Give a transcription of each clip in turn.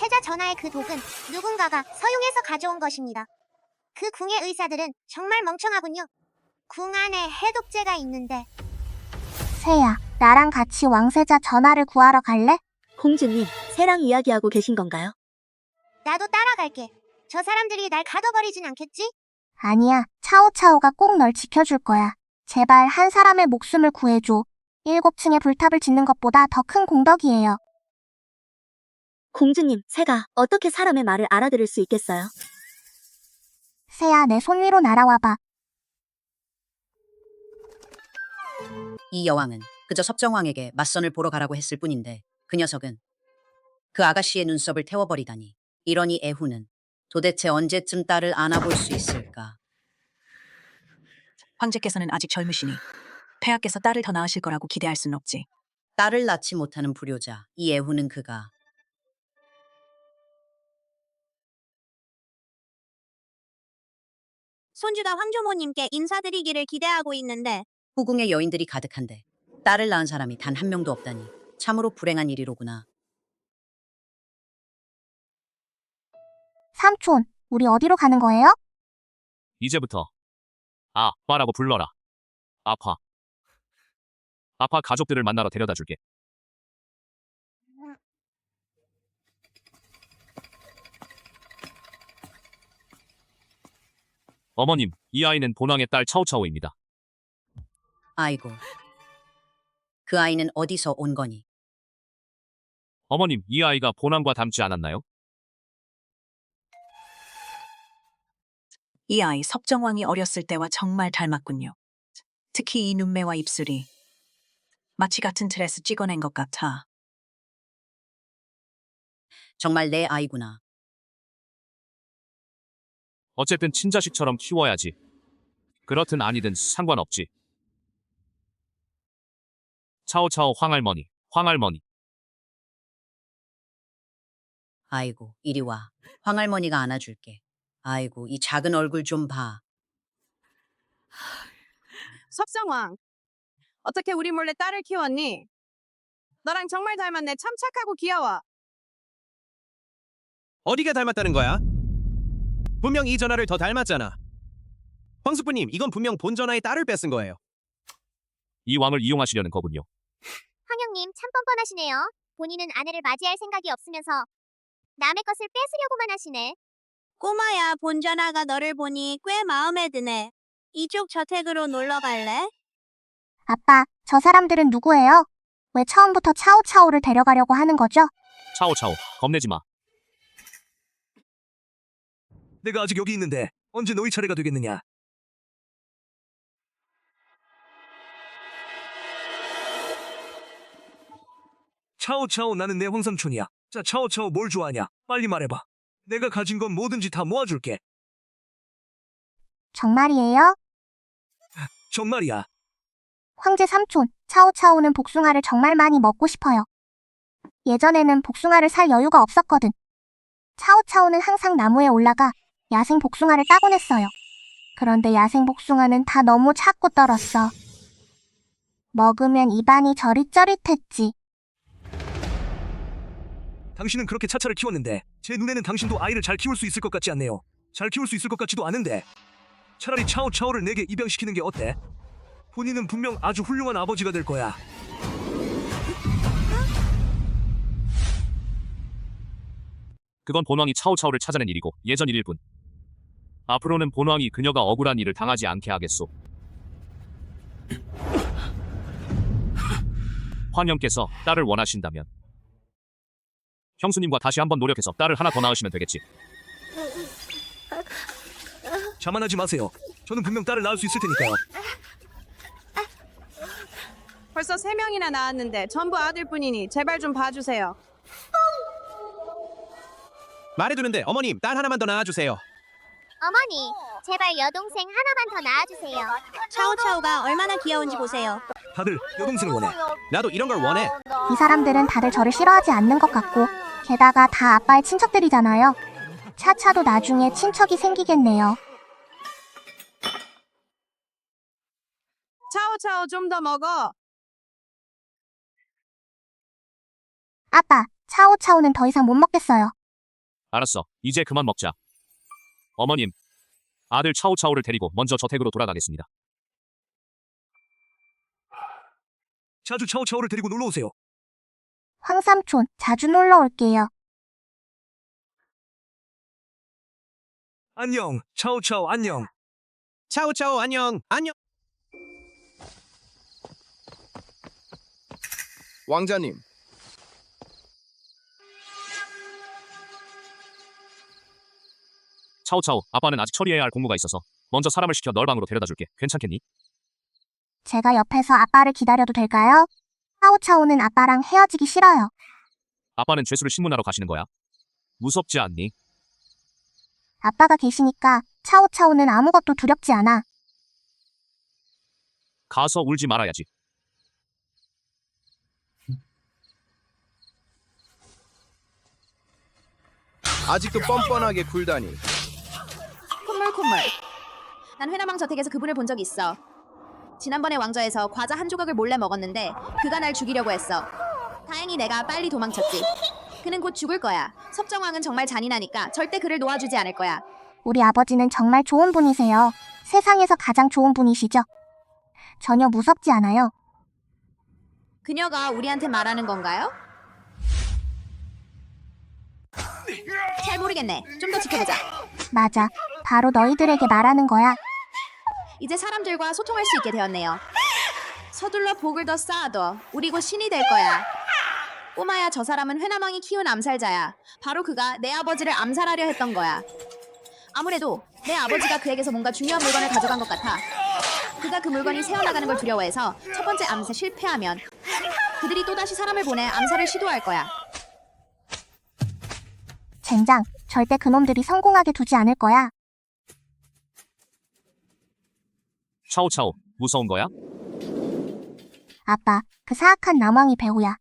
태자 전하의 그 독은 누군가가 서용해서 가져온 것입니다. 그 궁의 의사들은 정말 멍청하군요. 궁 안에 해독제가 있는데. 새야, 나랑 같이 왕세자 전하를 구하러 갈래? 공주님, 새랑 이야기하고 계신 건가요? 나도 따라갈게. 저 사람들이 날 가둬버리진 않겠지? 아니야, 차오차오가 꼭 널 지켜줄 거야. 제발 한 사람의 목숨을 구해줘. 7층의 불탑을 짓는 것보다 더 큰 공덕이에요. 공주님, 새가 어떻게 사람의 말을 알아들을 수 있겠어요? 새야, 내 손 위로 날아와봐. 이 여왕은 그저 섭정왕에게 맞선을 보러 가라고 했을 뿐인데 그 녀석은 그 아가씨의 눈썹을 태워버리다니. 이러니 애후는 도대체 언제쯤 딸을 안아볼 수 있을까? 황제께서는 아직 젊으시니 폐하께서 딸을 더 낳으실 거라고 기대할 순 없지. 딸을 낳지 못하는 불효자. 이 애후는 그가 손주가 황조모님께 인사드리기를 기대하고 있는데. 후궁의 여인들이 가득한데 딸을 낳은 사람이 단 한 명도 없다니 참으로 불행한 일이로구나. 삼촌, 우리 어디로 가는 거예요? 이제부터 아빠라고 불러라. 아파. 아빠 가족들을 만나러 데려다 줄게. 어머님, 이 아이는 본왕의 딸 차오차오입니다. 아이고, 그 아이는 어디서 온 거니? 어머님, 이 아이가 본왕과 닮지 않았나요? 이 아이 섭정왕이 어렸을 때와 정말 닮았군요. 특히 이 눈매와 입술이 마치 같은 틀에서 찍어낸 것 같아. 정말 내 아이구나. 어쨌든 친자식처럼 키워야지. 그렇든 아니든 상관없지. 차오차오 황할머니, 황할머니. 아이고, 이리 와. 황할머니가 안아줄게. 아이고, 이 작은 얼굴 좀 봐. 섭정왕, 어떻게 우리 몰래 딸을 키웠니? 너랑 정말 닮았네. 참 착하고 귀여워. 어디가 닮았다는 거야? 분명 이 전화를 더 닮았잖아. 황숙부님, 이건 분명 본 전화의 딸을 뺏은 거예요. 이 왕을 이용하시려는 거군요. 황영님 참 뻔뻔하시네요. 본인은 아내를 맞이할 생각이 없으면서 남의 것을 뺏으려고만 하시네. 꼬마야, 본전아가 너를 보니 꽤 마음에 드네. 이쪽 저택으로 놀러 갈래? 아빠, 저 사람들은 누구예요? 왜 처음부터 차오차오를 데려가려고 하는 거죠? 차오차오, 겁내지 마. 내가 아직 여기 있는데 언제 너희 차례가 되겠느냐? 차오차오, 나는 내 황삼촌이야. 자, 차오차오 뭘 좋아하냐? 빨리 말해봐. 내가 가진 건 뭐든지 다 모아줄게. 정말이에요? 정말이야. 황제 삼촌, 차오차오는 복숭아를 정말 많이 먹고 싶어요. 예전에는 복숭아를 살 여유가 없었거든. 차오차오는 항상 나무에 올라가 야생 복숭아를 따곤 했어요. 그런데 야생 복숭아는 다 너무 작고 떨었어. 먹으면 입안이 저릿저릿했지. 당신은 그렇게 차차를 키웠는데 제 눈에는 당신도 아이를 잘 키울 수 있을 것 같지 않네요. 잘 키울 수 있을 것 같지도 않은데 차라리 차오차오를 내게 입양시키는 게 어때? 본인은 분명 아주 훌륭한 아버지가 될 거야. 그건 본왕이 차오차오를 찾아낸 일이고 예전 일일 뿐. 앞으로는 본왕이 그녀가 억울한 일을 당하지 않게 하겠소. 황영께서 딸을 원하신다면 형수님과 다시 한번 노력해서 딸을 하나 더 낳으시면 되겠지. 자만하지 마세요. 저는 분명 딸을 낳을 수 있을 테니까요. 벌써 3명이나 낳았는데 전부 아들뿐이니 제발 좀 봐주세요. 말해두는데 어머님, 딸 하나만 더 낳아주세요. 어머니, 제발 여동생 하나만 더 낳아주세요. 차오차오가 얼마나 귀여운지 보세요. 다들 여동생을 원해. 나도 이런 걸 원해. 이 사람들은 다들 저를 싫어하지 않는 것 같고 게다가 다 아빠의 친척들이잖아요. 차차도 나중에 친척이 생기겠네요. 차오차오 좀 더 먹어. 아빠, 차오차오는 더 이상 못 먹겠어요. 알았어. 이제 그만 먹자. 어머님, 아들 차오차오를 데리고 먼저 저택으로 돌아가겠습니다. 자주 차오차오를 데리고 놀러 오세요. 황삼촌, 자주 놀러 올게요. 안녕. 차오차오 안녕. 차오차오 안녕. 안녕. 왕자님, 차오차오, 아빠는 아직 처리해야 할 공무가 있어서 먼저 사람을 시켜 널 방으로 데려다 줄게. 괜찮겠니? 제가 옆에서 아빠를 기다려도 될까요? 차오차오는 아빠랑 헤어지기 싫어요. 아빠는 죄수를 신문하러 가시는 거야. 무섭지 않니? 아빠가 계시니까 차오차오는 아무것도 두렵지 않아. 가서 울지 말아야지. 아직도 뻔뻔하게 굴다니. 콧물. 난 회나망 저택에서 그분을 본 적이 있어. 지난번에 왕좌에서 과자 한 조각을 몰래 먹었는데 그가 날 죽이려고 했어. 다행히 내가 빨리 도망쳤지. 그는 곧 죽을 거야. 섭정왕은 정말 잔인하니까 절대 그를 놓아주지 않을 거야. 우리 아버지는 정말 좋은 분이세요. 세상에서 가장 좋은 분이시죠. 전혀 무섭지 않아요. 그녀가 우리한테 말하는 건가요? 잘 모르겠네. 좀 더 지켜보자. 맞아. 바로 너희들에게 말하는 거야. 이제 사람들과 소통할 수 있게 되었네요. 서둘러 복을 더 쌓아둬. 우리 곧 신이 될 거야. 꼬마야, 저 사람은 회나망이 키운 암살자야. 바로 그가 내 아버지를 암살하려 했던 거야. 아무래도 내 아버지가 그에게서 뭔가 중요한 물건을 가져간 것 같아. 그가 그 물건이 새어나가는 걸 두려워해서 첫 번째 암살에 실패하면 그들이 또다시 사람을 보내 암살을 시도할 거야. 젠장, 절대 그놈들이 성공하게 두지 않을 거야. 차오차오, 무서운 거야? 아빠, 그 사악한 남왕이 배우야.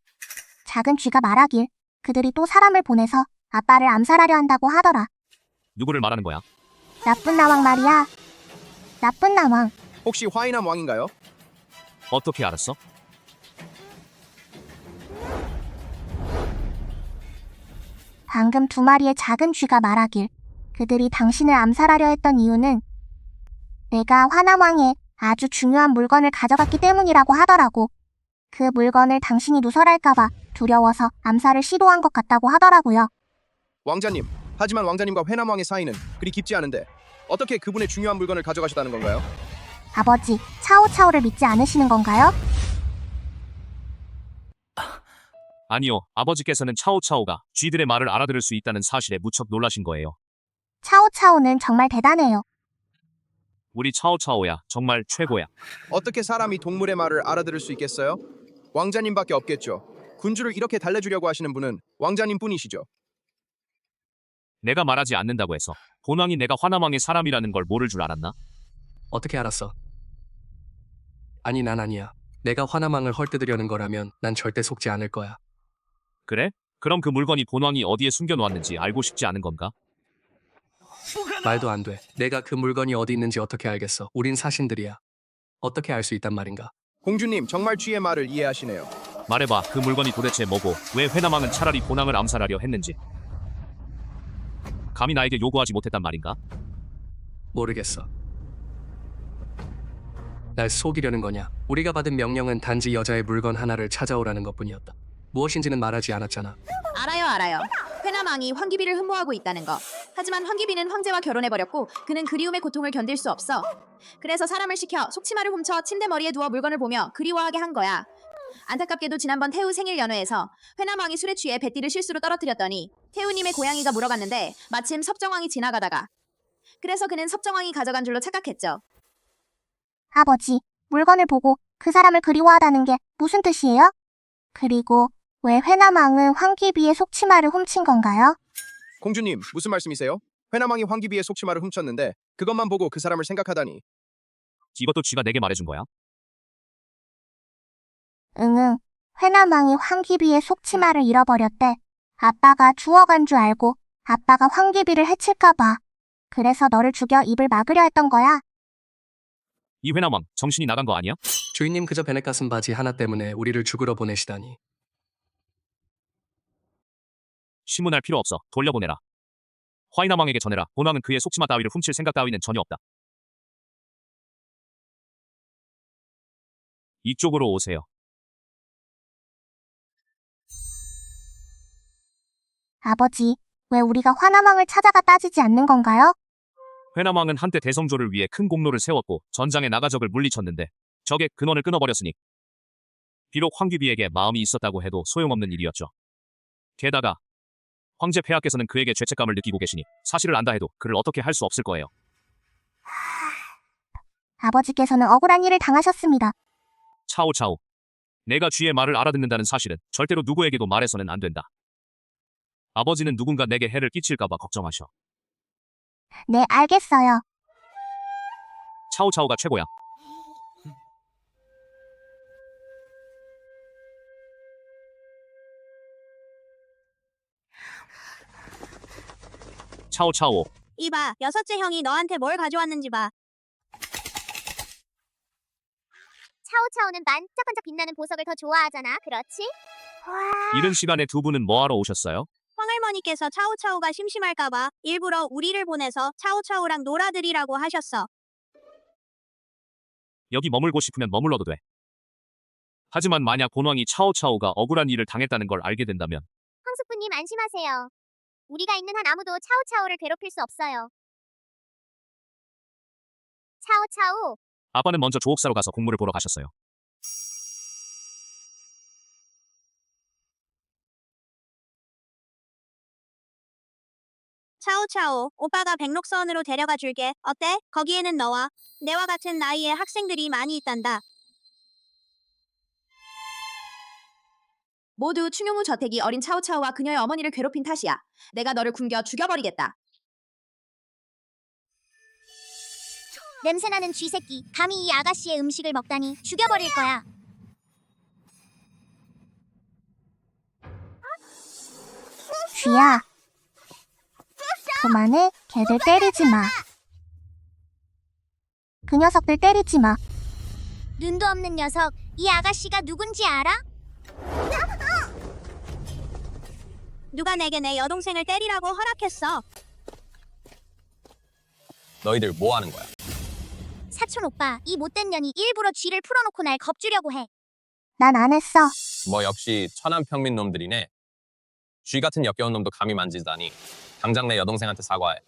작은 쥐가 말하길 그들이 또 사람을 보내서 아빠를 암살하려 한다고 하더라. 누구를 말하는 거야? 나쁜 남왕 말이야. 나쁜 남왕. 혹시 화이남 왕인가요? 어떻게 알았어? 방금 두 마리의 작은 쥐가 말하길 그들이 당신을 암살하려 했던 이유는 내가 화남왕의 아주 중요한 물건을 가져갔기 때문이라고 하더라고. 그 물건을 당신이 누설할까봐 두려워서 암살을 시도한 것 같다고 하더라고요. 왕자님, 하지만 왕자님과 회남 왕의 사이는 그리 깊지 않은데 어떻게 그분의 중요한 물건을 가져가셨다는 건가요? 아버지, 차오차오를 믿지 않으시는 건가요? 아니요, 아버지께서는 차오차오가 쥐들의 말을 알아들을 수 있다는 사실에 무척 놀라신 거예요. 차오차오는 정말 대단해요. 우리 차오차오야, 정말 최고야. 어떻게 사람이 동물의 말을 알아들을 수 있겠어요? 왕자님밖에 없겠죠. 군주를 이렇게 달래주려고 하시는 분은 왕자님 뿐이시죠. 내가 말하지 않는다고 해서 본왕이 내가 화남왕의 사람이라는 걸 모를 줄 알았나? 어떻게 알았어? 아니, 난 아니야. 내가 화남왕을 헐뜯으려는 거라면 난 절대 속지 않을 거야. 그래? 그럼 그 물건이 본왕이 어디에 숨겨놓았는지 알고 싶지 않은 건가? 말도 안 돼. 내가 그 물건이 어디 있는지 어떻게 알겠어. 우린 사신들이야. 어떻게 알 수 있단 말인가? 공주님, 정말 쥐의 말을 이해하시네요. 말해봐, 그 물건이 도대체 뭐고 왜 회남왕은 차라리 본왕을 암살하려 했는지. 감히 나에게 요구하지 못했단 말인가? 모르겠어. 날 속이려는 거냐? 우리가 받은 명령은 단지 여자의 물건 하나를 찾아오라는 것뿐이었다. 무엇인지는 말하지 않았잖아. 알아요. 회남왕이 황기비를 흠모하고 있다는 거. 하지만 황기비는 황제와 결혼해버렸고 그는 그리움의 고통을 견딜 수 없어. 그래서 사람을 시켜 속치마를 훔쳐 침대 머리에 누워 물건을 보며 그리워하게 한 거야. 안타깝게도 지난번 태우 생일 연회에서 회남왕이 술에 취해 배띠를 실수로 떨어뜨렸더니 태우님의 고양이가 물어갔는데 마침 섭정왕이 지나가다가 그래서 그는 섭정왕이 가져간 줄로 착각했죠. 아버지, 물건을 보고 그 사람을 그리워하다는 게 무슨 뜻이에요? 그리고 왜 회남왕은 황기비의 속치마를 훔친 건가요? 공주님, 무슨 말씀이세요? 회남 왕이 황기비의 속치마를 훔쳤는데 그것만 보고 그 사람을 생각하다니. 이것도 쥐가 내게 말해준 거야? 응응, 회남왕이 황기비의 속치마를 잃어버렸대. 아빠가 주워간 줄 알고 아빠가 황기비를 해칠까봐. 그래서 너를 죽여 입을 막으려 했던 거야. 이 회남왕 정신이 나간 거 아니야? 주인님, 그저 베넷 가슴 바지 하나 때문에 우리를 죽으러 보내시다니. 신문할 필요 없어. 돌려보내라. 화이남 왕에게 전해라. 본왕은 그의 속치마 따위를 훔칠 생각 따위는 전혀 없다. 이쪽으로 오세요. 아버지, 왜 우리가 화남왕을 찾아가 따지지 않는 건가요? 회남왕은 한때 대성조를 위해 큰 공로를 세웠고 전장에 나가적을 물리쳤는데 적의 근원을 끊어버렸으니 비록 황귀비에게 마음이 있었다고 해도 소용없는 일이었죠. 게다가 황제 폐하께서는 그에게 죄책감을 느끼고 계시니 사실을 안다 해도 그를 어떻게 할 수 없을 거예요. 아버지께서는 억울한 일을 당하셨습니다. 차오차오. 내가 쥐의 말을 알아듣는다는 사실은 절대로 누구에게도 말해서는 안 된다. 아버지는 누군가 내게 해를 끼칠까봐 걱정하셔. 네, 알겠어요. 차오차오가 최고야. 차오차오. 이봐, 여섯째 형이 너한테 뭘 가져왔는지 봐. 차오차오는 반짝반짝 빛나는 보석을 더 좋아하잖아, 그렇지? 이른 시간에 두 분은 뭐하러 오셨어요? 황할머니께서 차오차오가 심심할까봐 일부러 우리를 보내서 차오차오랑 놀아드리라고 하셨어. 여기 머물고 싶으면 머물러도 돼. 하지만 만약 본왕이 차오차오가 억울한 일을 당했다는 걸 알게 된다면 황숙부님 안심하세요. 우리가 있는 한 아무도 차오차오를 괴롭힐 수 없어요. 차오차오, 아빠는 먼저 조옥사로 가서 공물을 보러 가셨어요. 차오차오, 오빠가 백록서원으로 데려가 줄게. 어때? 거기에는 너와 내와 같은 나이의 학생들이 많이 있단다. 모두 충용우 저택이 어린 차오차오와 그녀의 어머니를 괴롭힌 탓이야. 내가 너를 굶겨 죽여버리겠다. 냄새나는 쥐새끼, 감히 이 아가씨의 음식을 먹다니 죽여버릴 거야. 쥐야. 그만해, 걔들 때리지 마. 그 녀석들 때리지 마. 눈도 없는 녀석, 이 아가씨가 누군지 알아? 누가 내게 내 여동생을 때리라고 허락했어? 너희들 뭐 하는 거야? 사촌 오빠, 이 못된 년이 일부러 쥐를 풀어놓고 날 겁주려고 해. 난 안 했어. 뭐 역시 천안평민 놈들이네. 쥐 같은 역겨운 놈도 감히 만지다니. 당장 내 여동생한테 사과해.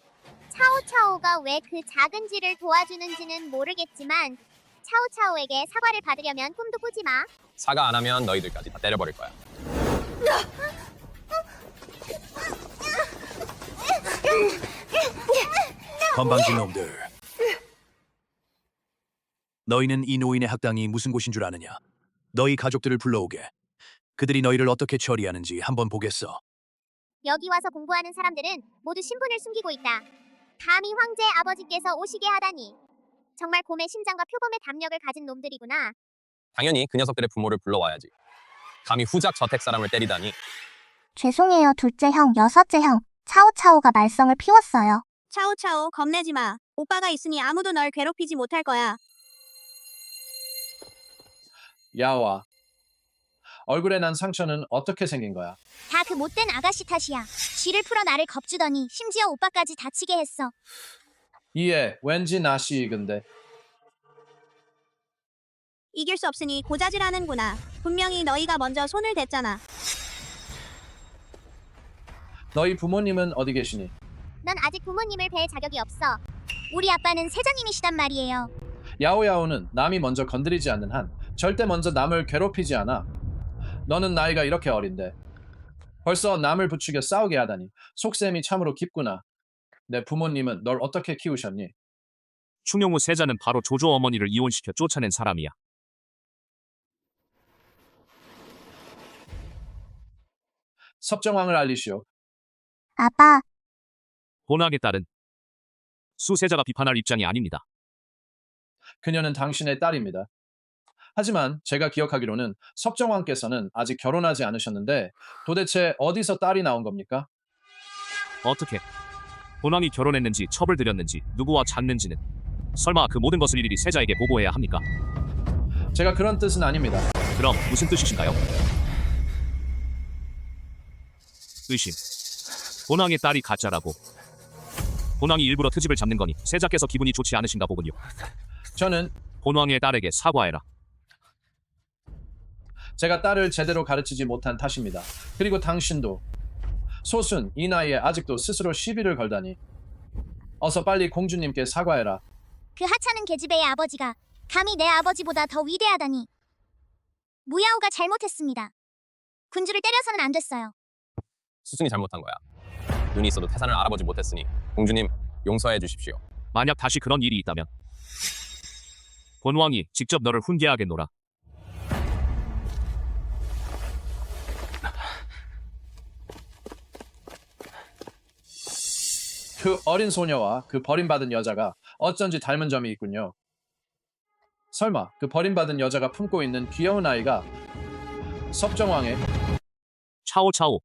차오차오가 왜 그 작은 쥐를 도와주는지는 모르겠지만 차오차오에게 사과를 받으려면 꿈도 꾸지 마. 사과 안 하면 너희들까지 다 때려버릴 거야. 건방진 놈들. 너희는 이 노인의 학당이 무슨 곳인 줄 아느냐? 너희 가족들을 불러오게. 그들이 너희를 어떻게 처리하는지 한번 보겠어. 여기 와서 공부하는 사람들은 모두 신분을 숨기고 있다. 감히 황제 아버지께서 오시게 하다니. 정말 곰의 심장과 표범의 담력을 가진 놈들이구나. 당연히 그 녀석들의 부모를 불러와야지. 감히 후작 저택 사람을 때리다니. 죄송해요, 둘째 형, 여섯째 형. 차오차오가 말썽을 피웠어요. 차오차오, 겁내지 마. 오빠가 있으니 아무도 널 괴롭히지 못할 거야. 야와, 얼굴에 난 상처는 어떻게 생긴 거야? 다 그 못된 아가씨 탓이야. 쥐를 풀어 나를 겁주더니 심지어 오빠까지 다치게 했어. 이에 왠지 낯이 익은데. 이길 수 없으니 고자질하는구나. 분명히 너희가 먼저 손을 댔잖아. 너희 부모님은 어디 계시니? 넌 아직 부모님을 뵐 자격이 없어. 우리 아빠는 세자님이시단 말이에요. 야오야오는 남이 먼저 건드리지 않는 한 절대 먼저 남을 괴롭히지 않아. 너는 나이가 이렇게 어린데 벌써 남을 부추겨 싸우게 하다니 속셈이 참으로 깊구나. 내 부모님은 널 어떻게 키우셨니? 충용우 세자는 바로 조조 어머니를 이혼시켜 쫓아낸 사람이야. 섭정왕을 알리시오. 아빠, 본학의 딸은 수세자가 비판할 입장이 아닙니다. 그녀는 당신의 딸입니다. 하지만 제가 기억하기로는 섭정왕께서는 아직 결혼하지 않으셨는데 도대체 어디서 딸이 나온 겁니까? 어떻게? 본왕이 결혼했는지 첩을 들였는지 누구와 잤는지는 설마 그 모든 것을 일일이 세자에게 보고해야 합니까? 제가 그런 뜻은 아닙니다. 그럼 무슨 뜻이신가요? 의심. 본왕의 딸이 가짜라고 본왕이 일부러 트집을 잡는 거니 세자께서 기분이 좋지 않으신가 보군요. 저는 본왕의 딸에게 사과해라. 제가 딸을 제대로 가르치지 못한 탓입니다. 그리고 당신도 소순 이 나이에 아직도 스스로 시비를 걸다니. 어서 빨리 공주님께 사과해라. 그 하찮은 계집애의 아버지가 감히 내 아버지보다 더 위대하다니. 무야호가 잘못했습니다. 군주를 때려서는 안 됐어요. 수순이 잘못한 거야. 눈이 있어도 태산을 알아보지 못했으니 공주님 용서해 주십시오. 만약 다시 그런 일이 있다면 본왕이 직접 너를 훈계하겠노라. 그 어린 소녀와 그 버림받은 여자가 어쩐지 닮은 점이 있군요. 설마 그 버림받은 여자가 품고 있는 귀여운 아이가 섭정왕의 차오차오.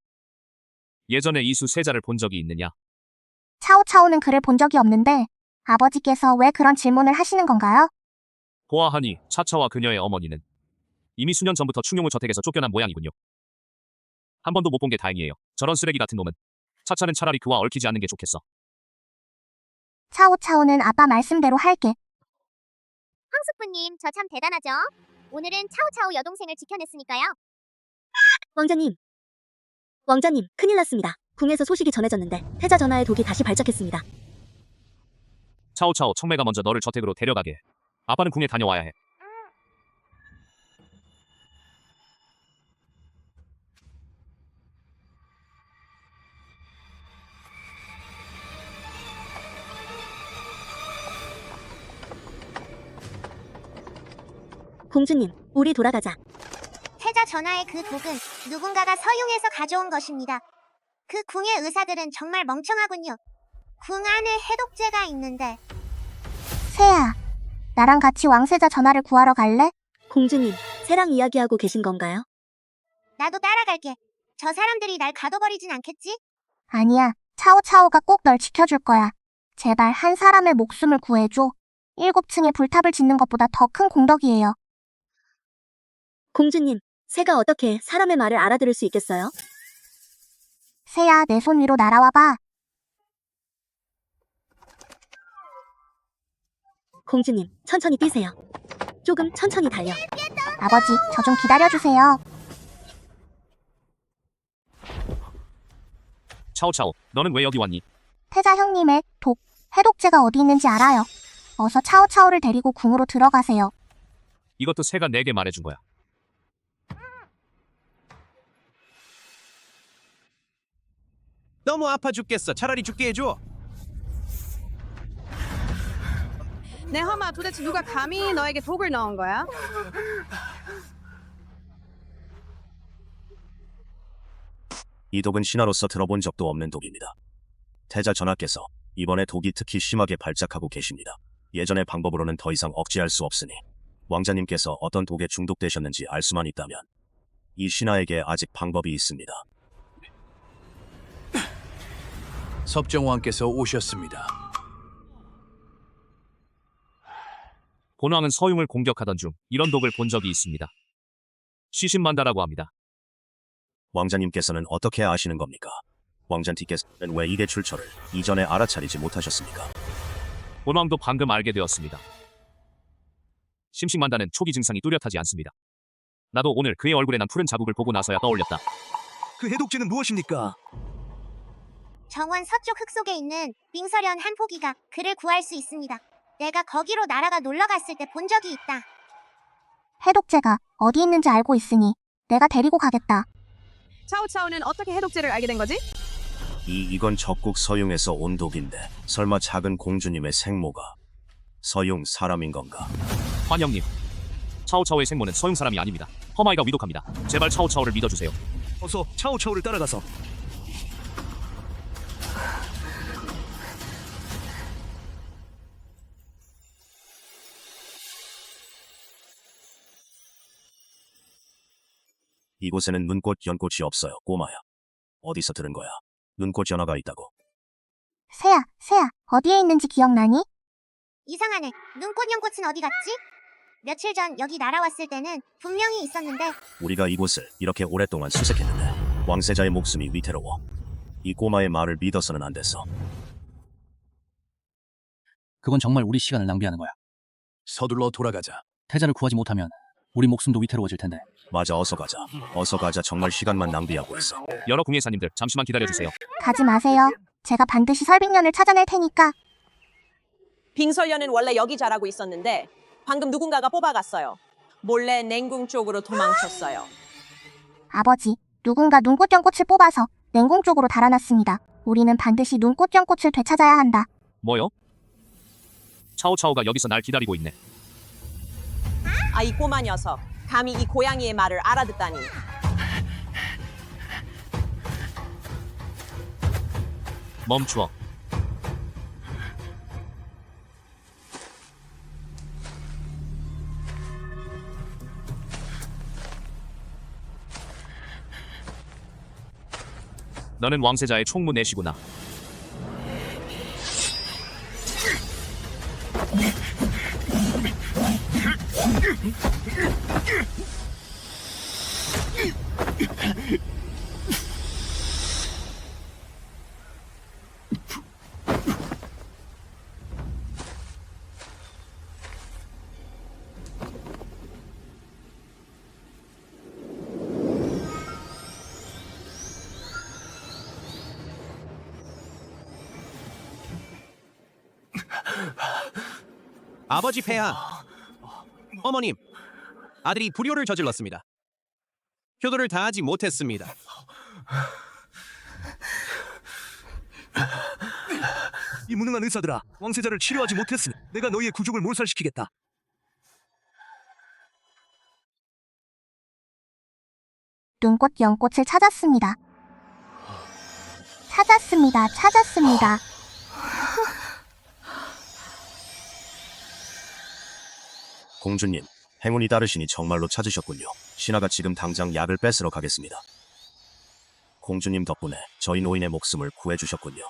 예전에 이수 세자를 본 적이 있느냐? 차오차오는 그를 본 적이 없는데 아버지께서 왜 그런 질문을 하시는 건가요? 보아하니 차차와 그녀의 어머니는 이미 수년 전부터 충용우 저택에서 쫓겨난 모양이군요. 한 번도 못 본 게 다행이에요. 저런 쓰레기 같은 놈은. 차차는 차라리 그와 얽히지 않는 게 좋겠어. 차오차오는 아빠 말씀대로 할게. 황숙부님, 저 참 대단하죠? 오늘은 차오차오 여동생을 지켜냈으니까요. 왕자님, 큰일 났습니다. 궁에서 소식이 전해졌는데 태자 전하의 독이 다시 발작했습니다. 차오차오, 청매가 먼저 너를 저택으로 데려가게 해. 아빠는 궁에 다녀와야 해. 공주님, 우리 돌아가자. 태자 전하의 그 독은 누군가가 서용해서 가져온 것입니다. 그 궁의 의사들은 정말 멍청하군요. 궁 안에 해독제가 있는데. 새야, 나랑 같이 왕세자 전하를 구하러 갈래? 공주님, 새랑 이야기하고 계신 건가요? 나도 따라갈게. 저 사람들이 날 가둬버리진 않겠지? 아니야, 차오차오가 꼭 널 지켜줄 거야. 제발 한 사람의 목숨을 구해줘. 7층에 불탑을 짓는 것보다 더 큰 공덕이에요. 공주님, 새가 어떻게 사람의 말을 알아들을 수 있겠어요? 새야, 내 손 위로 날아와봐. 공주님, 천천히 뛰세요. 조금 천천히 달려. 아버지, 저 좀 기다려주세요. 차오차오, 너는 왜 여기 왔니? 태자 형님의 독, 해독제가 어디 있는지 알아요. 어서 차오차오를 데리고 궁으로 들어가세요. 이것도 새가 내게 말해준 거야. 너무 아파 죽겠어. 차라리 죽게 해줘. 내 허마, 도대체 누가 감히 너에게 독을 넣은 거야? 이 독은 신하로서 들어본 적도 없는 독입니다. 태자 전하께서 이번에 독이 특히 심하게 발작하고 계십니다. 예전의 방법으로는 더 이상 억제할 수 없으니 왕자님께서 어떤 독에 중독되셨는지 알 수만 있다면 이 신하에게 아직 방법이 있습니다. 섭정왕께서 오셨습니다. 본왕은 서용을 공격하던 중 이런 독을 본 적이 있습니다. 시신만다라고 합니다. 왕자님께서는 어떻게 아시는 겁니까? 왕잔티께서는 왜 이 대출처를 이전에 알아차리지 못하셨습니까? 본왕도 방금 알게 되었습니다. 심식만다는 초기 증상이 뚜렷하지 않습니다. 나도 오늘 그의 얼굴에 난 푸른 자국을 보고 나서야 떠올렸다. 그 해독제는 무엇입니까? 정원 서쪽 흙 속에 있는 빙서련 한 포기가 그를 구할 수 있습니다. 내가 거기로 날아가 놀러 갔을 때 본 적이 있다. 해독제가 어디 있는지 알고 있으니 내가 데리고 가겠다. 차오차오는 어떻게 해독제를 알게 된 거지? 이건 적국 서용에서 온 독인데 설마 작은 공주님의 생모가 서용 사람인 건가? 환영님, 차오차오의 생모는 서용 사람이 아닙니다. 허마이가 위독합니다. 제발 차오차오를 믿어주세요. 어서 차오차오를 따라가서. 이곳에는 눈꽃 연꽃이 없어요, 꼬마야. 어디서 들은 거야? 눈꽃 연화가 있다고. 새야, 어디에 있는지 기억나니? 이상하네. 눈꽃 연꽃은 어디 갔지? 며칠 전 여기 날아왔을 때는 분명히 있었는데. 우리가 이곳을 이렇게 오랫동안 수색했는데 왕세자의 목숨이 위태로워. 이 꼬마의 말을 믿어서는 안 됐어. 그건 정말 우리 시간을 낭비하는 거야. 서둘러 돌아가자. 태자를 구하지 못하면 우리 목숨도 위태로워질 텐데. 맞아, 어서 가자. 어서 가자. 정말 시간만 낭비하고 있어. 여러 궁예사님들 잠시만 기다려주세요. 가지 마세요. 제가 반드시 설빙년을 찾아낼 테니까. 빙설년은 원래 여기 자라고 있었는데 방금 누군가가 뽑아갔어요. 몰래 냉궁 쪽으로 도망쳤어요. 아버지, 누군가 눈꽃연꽃을 뽑아서 냉궁 쪽으로 달아났습니다. 우리는 반드시 눈꽃연꽃을 되찾아야 한다. 뭐요? 차오차오가 여기서 날 기다리고 있네. 아, 이 꼬마 녀석. 감히 이 고양이의 말을 알아듣다니. 멈추어. 너는 왕세자의 총무 내시구나. 아버지 폐하, 어머님, 아들이 불효를 저질렀습니다. 효도를 다하지 못했습니다. 이 무능한 의사들아, 왕세자를 치료하지 못했으니 내가 너희의 구족을 몰살시키겠다. 눈꽃연꽃을 찾았습니다. 찾았습니다. 공주님, 행운이 따르시니 정말로 찾으셨군요. 신하가 지금 당장 약을 뺏으러 가겠습니다. 공주님 덕분에 저희 노인의 목숨을 구해주셨군요.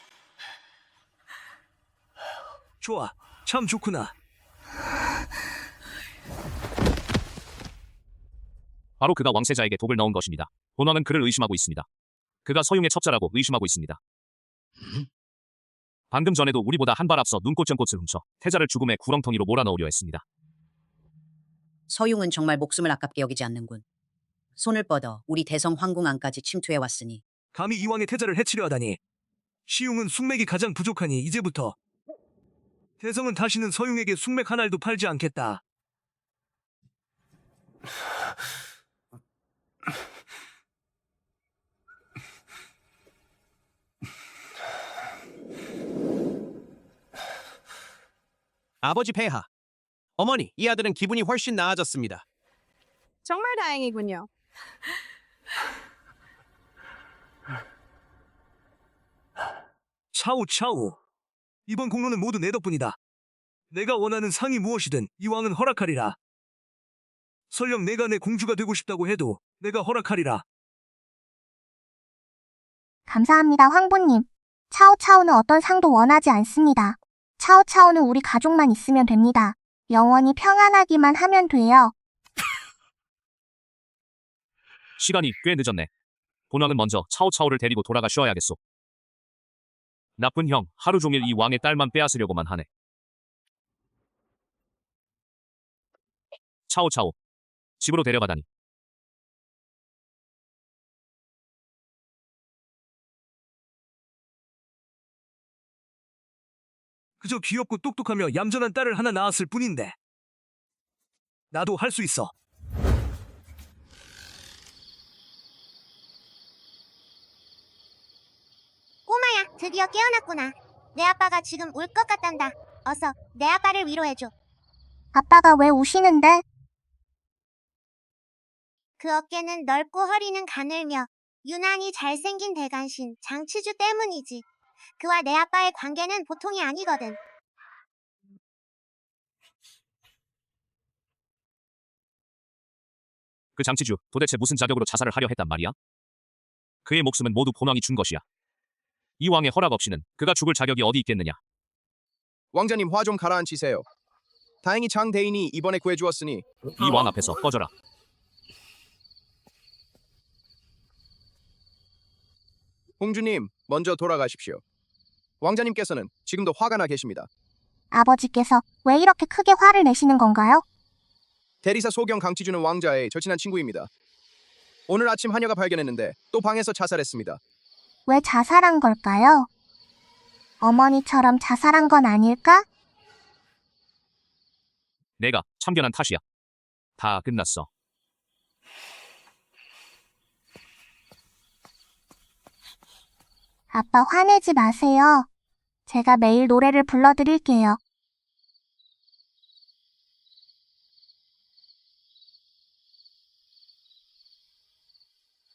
좋아, 참 좋구나. 바로 그가 왕세자에게 독을 넣은 것입니다. 본왕은 그를 의심하고 있습니다. 그가 서융의 첩자라고 의심하고 있습니다. 방금 전에도 우리보다 한 발 앞서 눈꽃연꽃을 훔쳐 태자를 죽음의 구렁텅이로 몰아넣으려 했습니다. 서융은 정말 목숨을 아깝게 여기지 않는군. 손을 뻗어 우리 대성 황궁 안까지 침투해왔으니 감히 이왕의 태자를 해치려 하다니. 시웅은 숙맥이 가장 부족하니 이제부터 대성은 다시는 서융에게 숙맥 한 알도 팔지 않겠다. 아버지 폐하, 어머니, 이 아들은 기분이 훨씬 나아졌습니다. 정말 다행이군요. 차오. 이번 공로는 모두 내 덕분이다. 내가 원하는 상이 무엇이든 이왕은 허락하리라. 설령 내가 내 공주가 되고 싶다고 해도 내가 허락하리라. 감사합니다, 황부님. 차오차오는 어떤 상도 원하지 않습니다. 차오차오는 우리 가족만 있으면 됩니다. 영원히 평안하기만 하면 돼요. 시간이 꽤 늦었네. 본왕은 먼저 차오차오를 데리고 돌아가 쉬어야겠소. 나쁜 형, 하루 종일 이 왕의 딸만 빼앗으려고만 하네. 차오차오, 집으로 데려가다니. 그저 귀엽고 똑똑하며 얌전한 딸을 하나 낳았을 뿐인데. 나도 할 수 있어. 꼬마야, 드디어 깨어났구나. 내 아빠가 지금 울 것 같단다. 어서 내 아빠를 위로해줘. 아빠가 왜 우시는데? 그 어깨는 넓고 허리는 가늘며 유난히 잘생긴 대간신 장치주 때문이지. 그와 내 아빠의 관계는 보통이 아니거든. 그 장치주, 도대체 무슨 자격으로 자살을 하려 했단 말이야? 그의 목숨은 모두 본왕이 준 것이야. 이 왕의 허락 없이는 그가 죽을 자격이 어디 있겠느냐. 왕자님 화 좀 가라앉히세요. 다행히 장대인이 이번에 구해주었으니 이 왕 앞에서 꺼져라. 공주님, 먼저 돌아가십시오. 왕자님께서는 지금도 화가 나 계십니다. 아버지께서 왜 이렇게 크게 화를 내시는 건가요? 대리사 소경 강치주는 왕자의 절친한 친구입니다. 오늘 아침 하녀가 발견했는데 또 방에서 자살했습니다. 왜 자살한 걸까요? 어머니처럼 자살한 건 아닐까? 내가 참견한 탓이야. 다 끝났어. 아빠 화내지 마세요. 제가 매일 노래를 불러드릴게요.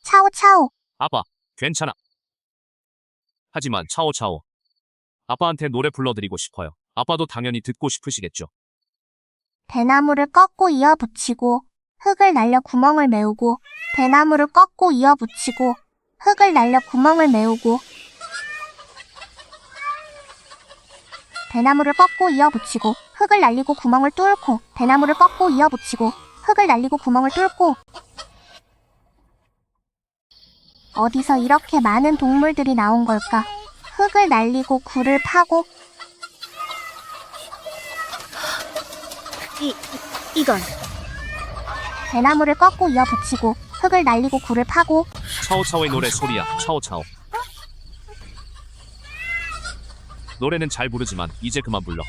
차오차오. 아빠, 괜찮아. 하지만 차오차오. 아빠한테 노래 불러드리고 싶어요. 아빠도 당연히 듣고 싶으시겠죠. 대나무를 꺾고 이어붙이고 흙을 날려 구멍을 메우고 대나무를 꺾고 이어붙이고 흙을 날려 구멍을 메우고 대나무를 꺾고 이어붙이고 흙을 날리고 구멍을 뚫고 대나무를 꺾고 이어붙이고 흙을 날리고 구멍을 뚫고. 어디서 이렇게 많은 동물들이 나온 걸까? 흙을 날리고 굴을 파고. 이건 대나무를 꺾고 이어붙이고 흙을 날리고 굴을 파고. 차오차오의 노래 소리야. 차오차오. 노래는 잘 부르지만 이제 그만 불러.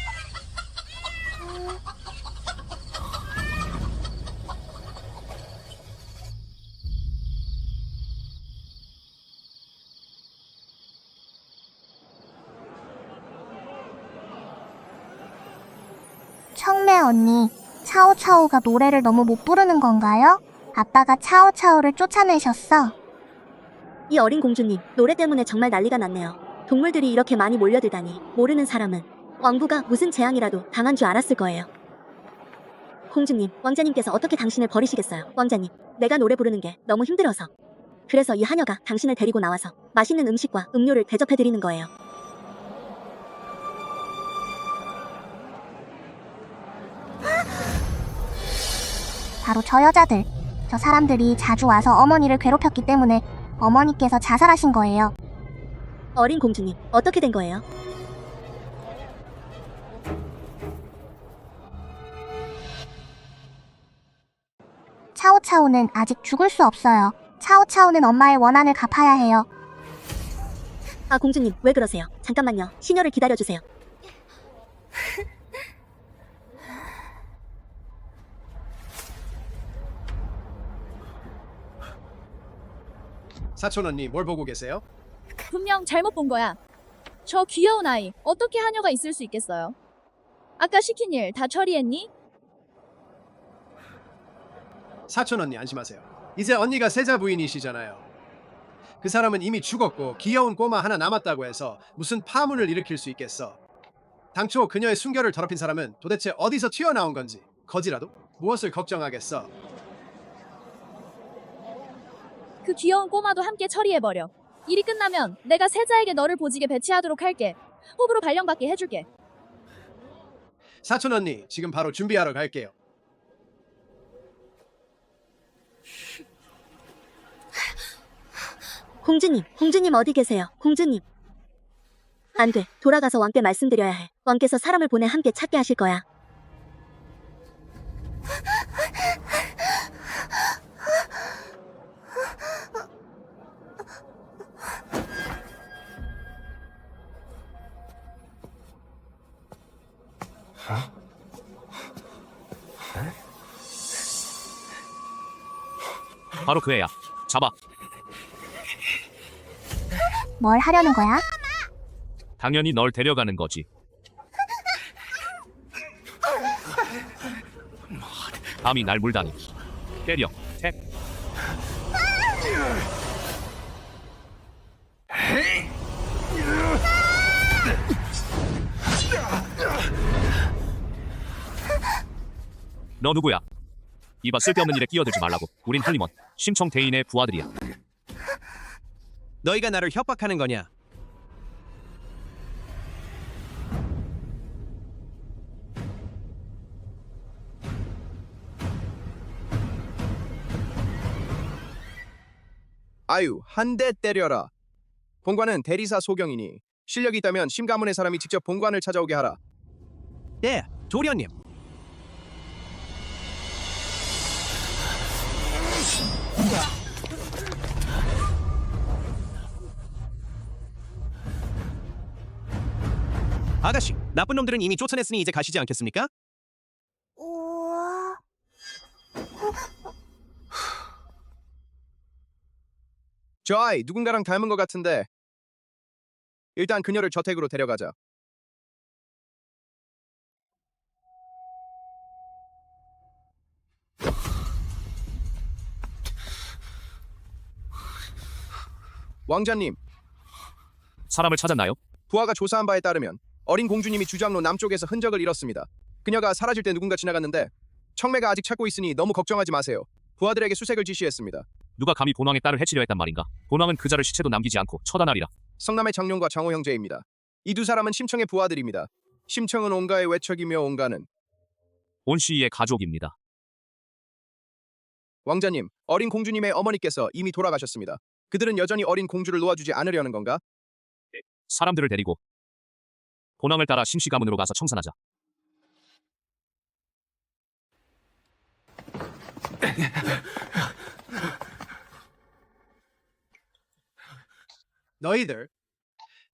청매 언니, 차오차오가 노래를 너무 못 부르는 건가요? 아빠가 차오차오를 쫓아내셨어. 이 어린 공주님, 노래 때문에 정말 난리가 났네요. 동물들이 이렇게 많이 몰려들다니 모르는 사람은 왕부가 무슨 재앙이라도 당한 줄 알았을 거예요. 공주님, 왕자님께서 어떻게 당신을 버리시겠어요? 왕자님, 내가 노래 부르는 게 너무 힘들어서. 그래서 이 하녀가 당신을 데리고 나와서 맛있는 음식과 음료를 대접해드리는 거예요. 바로 저 여자들. 저 사람들이 자주 와서 어머니를 괴롭혔기 때문에 어머니께서 자살하신 거예요. 어린 공주님, 어떻게 된 거예요? 차오차오는 아직 죽을 수 없어요. 차오차오는 엄마의 원한을 갚아야 해요. 아, 공주님, 왜 그러세요? 잠깐만요. 시녀를 기다려주세요. 사촌 언니 뭘 보고 계세요? 분명 잘못 본 거야. 저 귀여운 아이, 어떻게 하녀가 있을 수 있겠어요? 아까 시킨 일 다 처리했니? 사촌 언니 안심하세요. 이제 언니가 세자 부인이시잖아요. 그 사람은 이미 죽었고 귀여운 꼬마 하나 남았다고 해서 무슨 파문을 일으킬 수 있겠어. 당초 그녀의 순결을 더럽힌 사람은 도대체 어디서 튀어나온 건지 거지라도 무엇을 걱정하겠어. 그 귀여운 꼬마도 함께 처리해버려. 일이 끝나면 내가 세자에게 너를 보직에 배치하도록 할게. 호불호 발령받게 해줄게. 사촌 언니 지금 바로 준비하러 갈게요. 공주님 어디 계세요? 공주님. 안 돼. 돌아가서 왕께 말씀드려야 해. 왕께서 사람을 보내 함께 찾게 하실 거야. 바로 그 애야. 잡아. 뭘 하려는 거야? 당연히 널 데려가는 거지. 감히 날 물다니. 때려. 택. 너 누구야? 이봐 쓸데없는 일에 끼어들지 말라고. 우린 할리먼, 심청 대인의 부하들이야. 너희가 나를 협박하는 거냐? 아유, 한 대 때려라. 본관은 대리사 소경이니 실력이 있다면 심가문의 사람이 직접 본관을 찾아오게 하라. 네, 도련님. 아가씨, 나쁜 놈들은 이미 쫓아냈으니 이제 가시지 않겠습니까? 저 아이 누군가랑 닮은 것 같은데 일단 그녀를 저택으로 데려가자. 왕자님, 사람을 찾았나요? 부하가 조사한 바에 따르면 어린 공주님이 주장로 남쪽에서 흔적을 잃었습니다. 그녀가 사라질 때 누군가 지나갔는데 청매가 아직 찾고 있으니 너무 걱정하지 마세요. 부하들에게 수색을 지시했습니다. 누가 감히 본왕의 딸을 해치려 했단 말인가? 본왕은 그자를 시체도 남기지 않고 처단하리라. 성남의 장룡과 장호 형제입니다. 이 두 사람은 심청의 부하들입니다. 심청은 온가의 외척이며 온가는 온씨의 가족입니다. 왕자님, 어린 공주님의 어머니께서 이미 돌아가셨습니다. 그들은 여전히 어린 공주를 놓아주지 않으려는 건가? 사람들을 데리고 본왕을 따라 심씨 가문으로 가서 청산하자. 너희들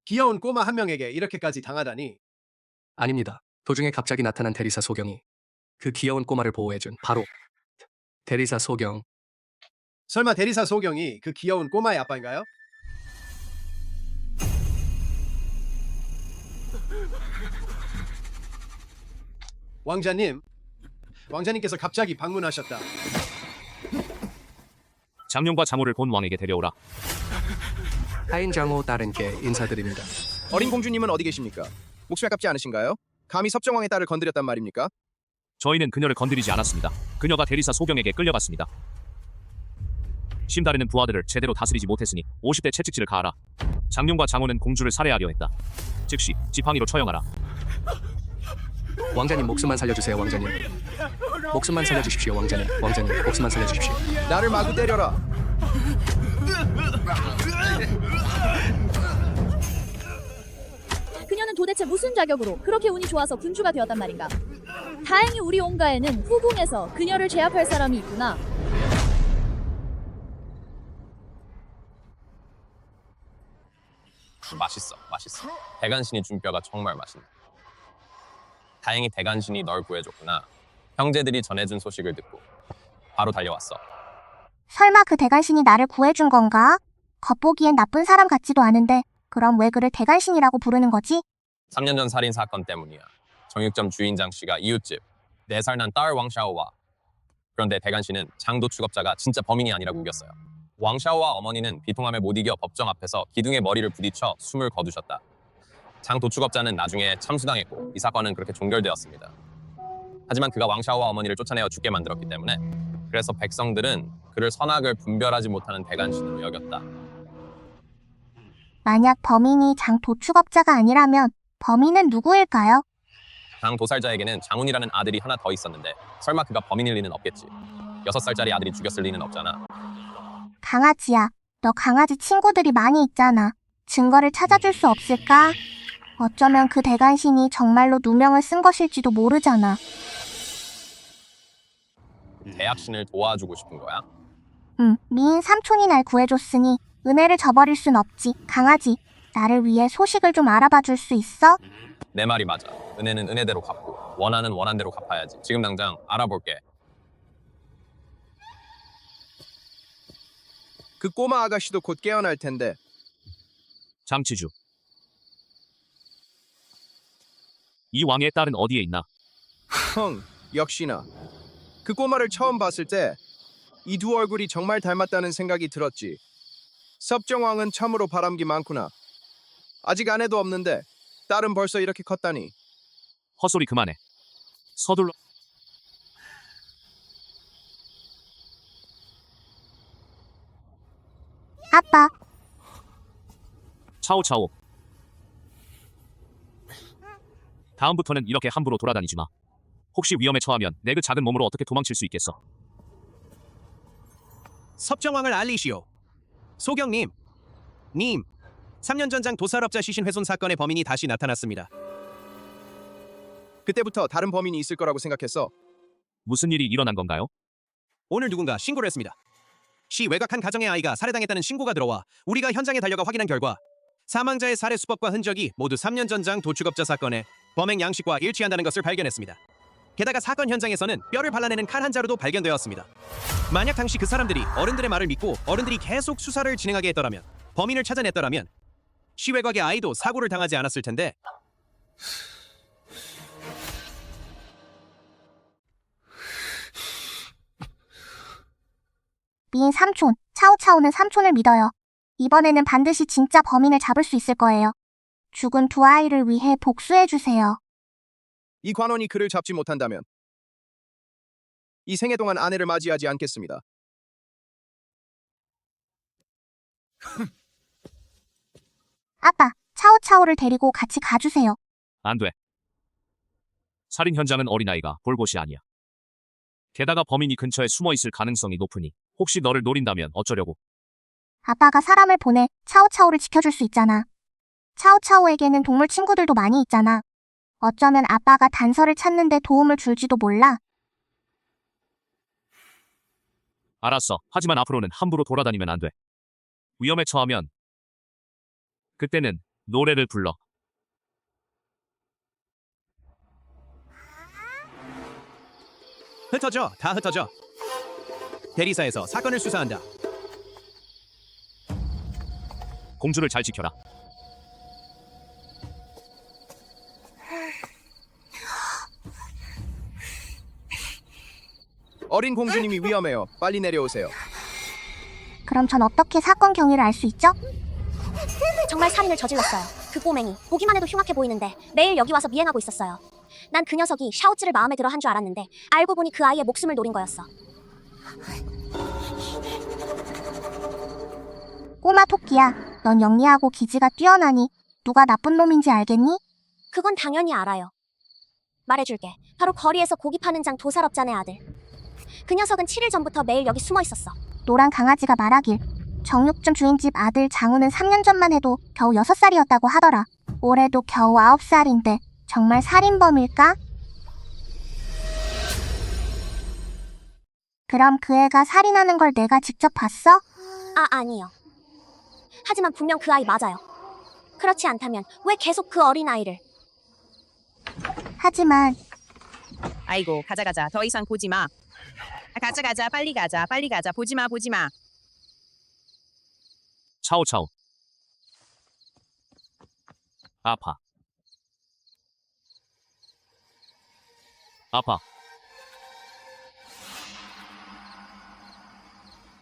귀여운 꼬마 한 명에게 이렇게까지 당하다니. 아닙니다. 도중에 갑자기 나타난 대리사 소경이 그 귀여운 꼬마를 보호해준 바로 대리사 소경. 설마 대리사 소경이 그 귀여운 꼬마의 아빠인가요? 왕자님께서 갑자기 방문하셨다. 장룡과 장호를 본 왕에게 데려오라. 하인장호 딸은께 인사드립니다. 어린 공주님은 어디 계십니까? 목숨 아깝지 않으신가요? 감히 섭정왕의 딸을 건드렸단 말입니까? 저희는 그녀를 건드리지 않았습니다. 그녀가 대리사 소경에게 끌려갔습니다. 심다르는 부하들을 제대로 다스리지 못했으니 50대 채찍질을 가하라. 장룡과 장호는 공주를 살해하려 했다. 즉시 지팡이로 처형하라. 왕자님 목숨만 살려주세요. 왕자님 목숨만 살려주십시오. 왕자님 목숨만 살려주십시오. 나를 마구 때려라. 그녀는 도대체 무슨 자격으로 그렇게 운이 좋아서 군주가 되었단 말인가? 다행히 우리 온가에는 후궁에서 그녀를 제압할 사람이 있구나. 맛있어. 대간신이 준 뼈가 정말 맛있네. 다행히 대간신이 널 구해줬구나. 형제들이 전해준 소식을 듣고 바로 달려왔어. 설마 그 대간신이 나를 구해준 건가? 겉보기엔 나쁜 사람 같지도 않은데 그럼 왜 그를 대간신이라고 부르는 거지? 3년 전 살인 사건 때문이야. 정육점 주인장 씨가 이웃집 4살 난 딸 왕샤오와 그런데 대간신은 장도축업자가 진짜 범인이 아니라고 우겼어요. 왕샤오와 어머니는 비통함에 못 이겨 법정 앞에서 기둥에 머리를 부딪혀 숨을 거두셨다. 장도축업자는 나중에 참수당했고 이 사건은 그렇게 종결되었습니다. 하지만 그가 왕샤오와 어머니를 쫓아내어 죽게 만들었기 때문에 그래서 백성들은 그를 선악을 분별하지 못하는 대간신으로 여겼다. 만약 범인이 장도축업자가 아니라면 범인은 누구일까요? 장도살자에게는 장훈이라는 아들이 하나 더 있었는데 설마 그가 범인일 리는 없겠지. 6살짜리 아들이 죽였을 리는 없잖아. 강아지야, 너 강아지 친구들이 많이 있잖아. 증거를 찾아줄 수 없을까? 어쩌면 그 대간신이 정말로 누명을 쓴 것일지도 모르잖아. 대학신을 도와주고 싶은 거야? 미인 삼촌이 날 구해줬으니 은혜를 저버릴 순 없지. 강아지, 나를 위해 소식을 좀 알아봐 줄 수 있어? 내 말이 맞아. 은혜는 은혜대로 갚고 원한은 원한대로 갚아야지. 지금 당장 알아볼게. 그 꼬마 아가씨도 곧 깨어날 텐데. 장치주. 이 왕의 딸은 어디에 있나? 역시나. 그 꼬마를 처음 봤을 때 이 두 얼굴이 정말 닮았다는 생각이 들었지. 섭정왕은 참으로 바람기 많구나. 아직 아내도 없는데 딸은 벌써 이렇게 컸다니. 헛소리 그만해. 서둘러. 아빠. 차오. 다음부터는 이렇게 함부로 돌아다니지 마. 혹시 위험에 처하면 내 그 작은 몸으로 어떻게 도망칠 수 있겠어? 섭정왕을 알리시오. 소경님, 3년 전장 도살업자 시신 훼손 사건의 범인이 다시 나타났습니다. 그때부터 다른 범인이 있을 거라고 생각했어. 무슨 일이 일어난 건가요? 오늘 누군가 신고를 했습니다. 시 외곽 한 가정의 아이가 살해당했다는 신고가 들어와 우리가 현장에 달려가 확인한 결과 사망자의 살해 수법과 흔적이 모두 3년 전장 도축업자 사건의 범행 양식과 일치한다는 것을 발견했습니다. 게다가 사건 현장에서는 뼈를 발라내는 칼 한 자루도 발견되었습니다. 만약 당시 그 사람들이 어른들의 말을 믿고 어른들이 계속 수사를 진행하게 했더라면, 범인을 찾아냈더라면 시 외곽의 아이도 사고를 당하지 않았을 텐데. 미인 삼촌, 차오차오는 삼촌을 믿어요. 이번에는 반드시 진짜 범인을 잡을 수 있을 거예요. 죽은 두 아이를 위해 복수해주세요. 이 관원이 그를 잡지 못한다면 이 생애 동안 아내를 맞이하지 않겠습니다. 아빠, 차오차오를 데리고 같이 가주세요. 안 돼. 살인 현장은 어린아이가 볼 곳이 아니야. 게다가 범인이 근처에 숨어 있을 가능성이 높으니 혹시 너를 노린다면 어쩌려고? 아빠가 사람을 보내 차오차오를 지켜줄 수 있잖아. 차오차오에게는 동물 친구들도 많이 있잖아. 어쩌면 아빠가 단서를 찾는데 도움을 줄지도 몰라. 알았어. 하지만 앞으로는 함부로 돌아다니면 안 돼. 위험에 처하면 그때는 노래를 불러. 흩어져, 다 흩어져. 대리사에서 사건을 수사한다. 공주를 잘 지켜라. 어린 공주님이 위험해요. 빨리 내려오세요. 그럼 전 어떻게 사건 경위를 알 수 있죠? 정말 살인을 저질렀어요. 그 꼬맹이 보기만 해도 흉악해 보이는데 매일 여기 와서 미행하고 있었어요. 난 그 녀석이 샤오츠를 마음에 들어 한 줄 알았는데 알고 보니 그 아이의 목숨을 노린 거였어. 꼬마 토끼야, 넌 영리하고 기지가 뛰어나니 누가 나쁜 놈인지 알겠니? 그건 당연히 알아요. 말해줄게. 바로 거리에서 고기 파는 장 도살업자네 아들. 그 녀석은 7일 전부터 매일 여기 숨어 있었어. 노란 강아지가 말하길 정육점 주인집 아들 장우는 3년 전만 해도 겨우 6살이었다고 하더라. 올해도 겨우 9살인데 정말 살인범일까? 그럼 그 애가 살인하는 걸 내가 직접 봤어? 아니요. 하지만 분명 그 아이 맞아요. 그렇지 않다면 왜 계속 그 어린 아이를? 하지만 아이고 가자 더 이상 보지 마. 가자 빨리 가자 보지 마. 차오차오. 아파.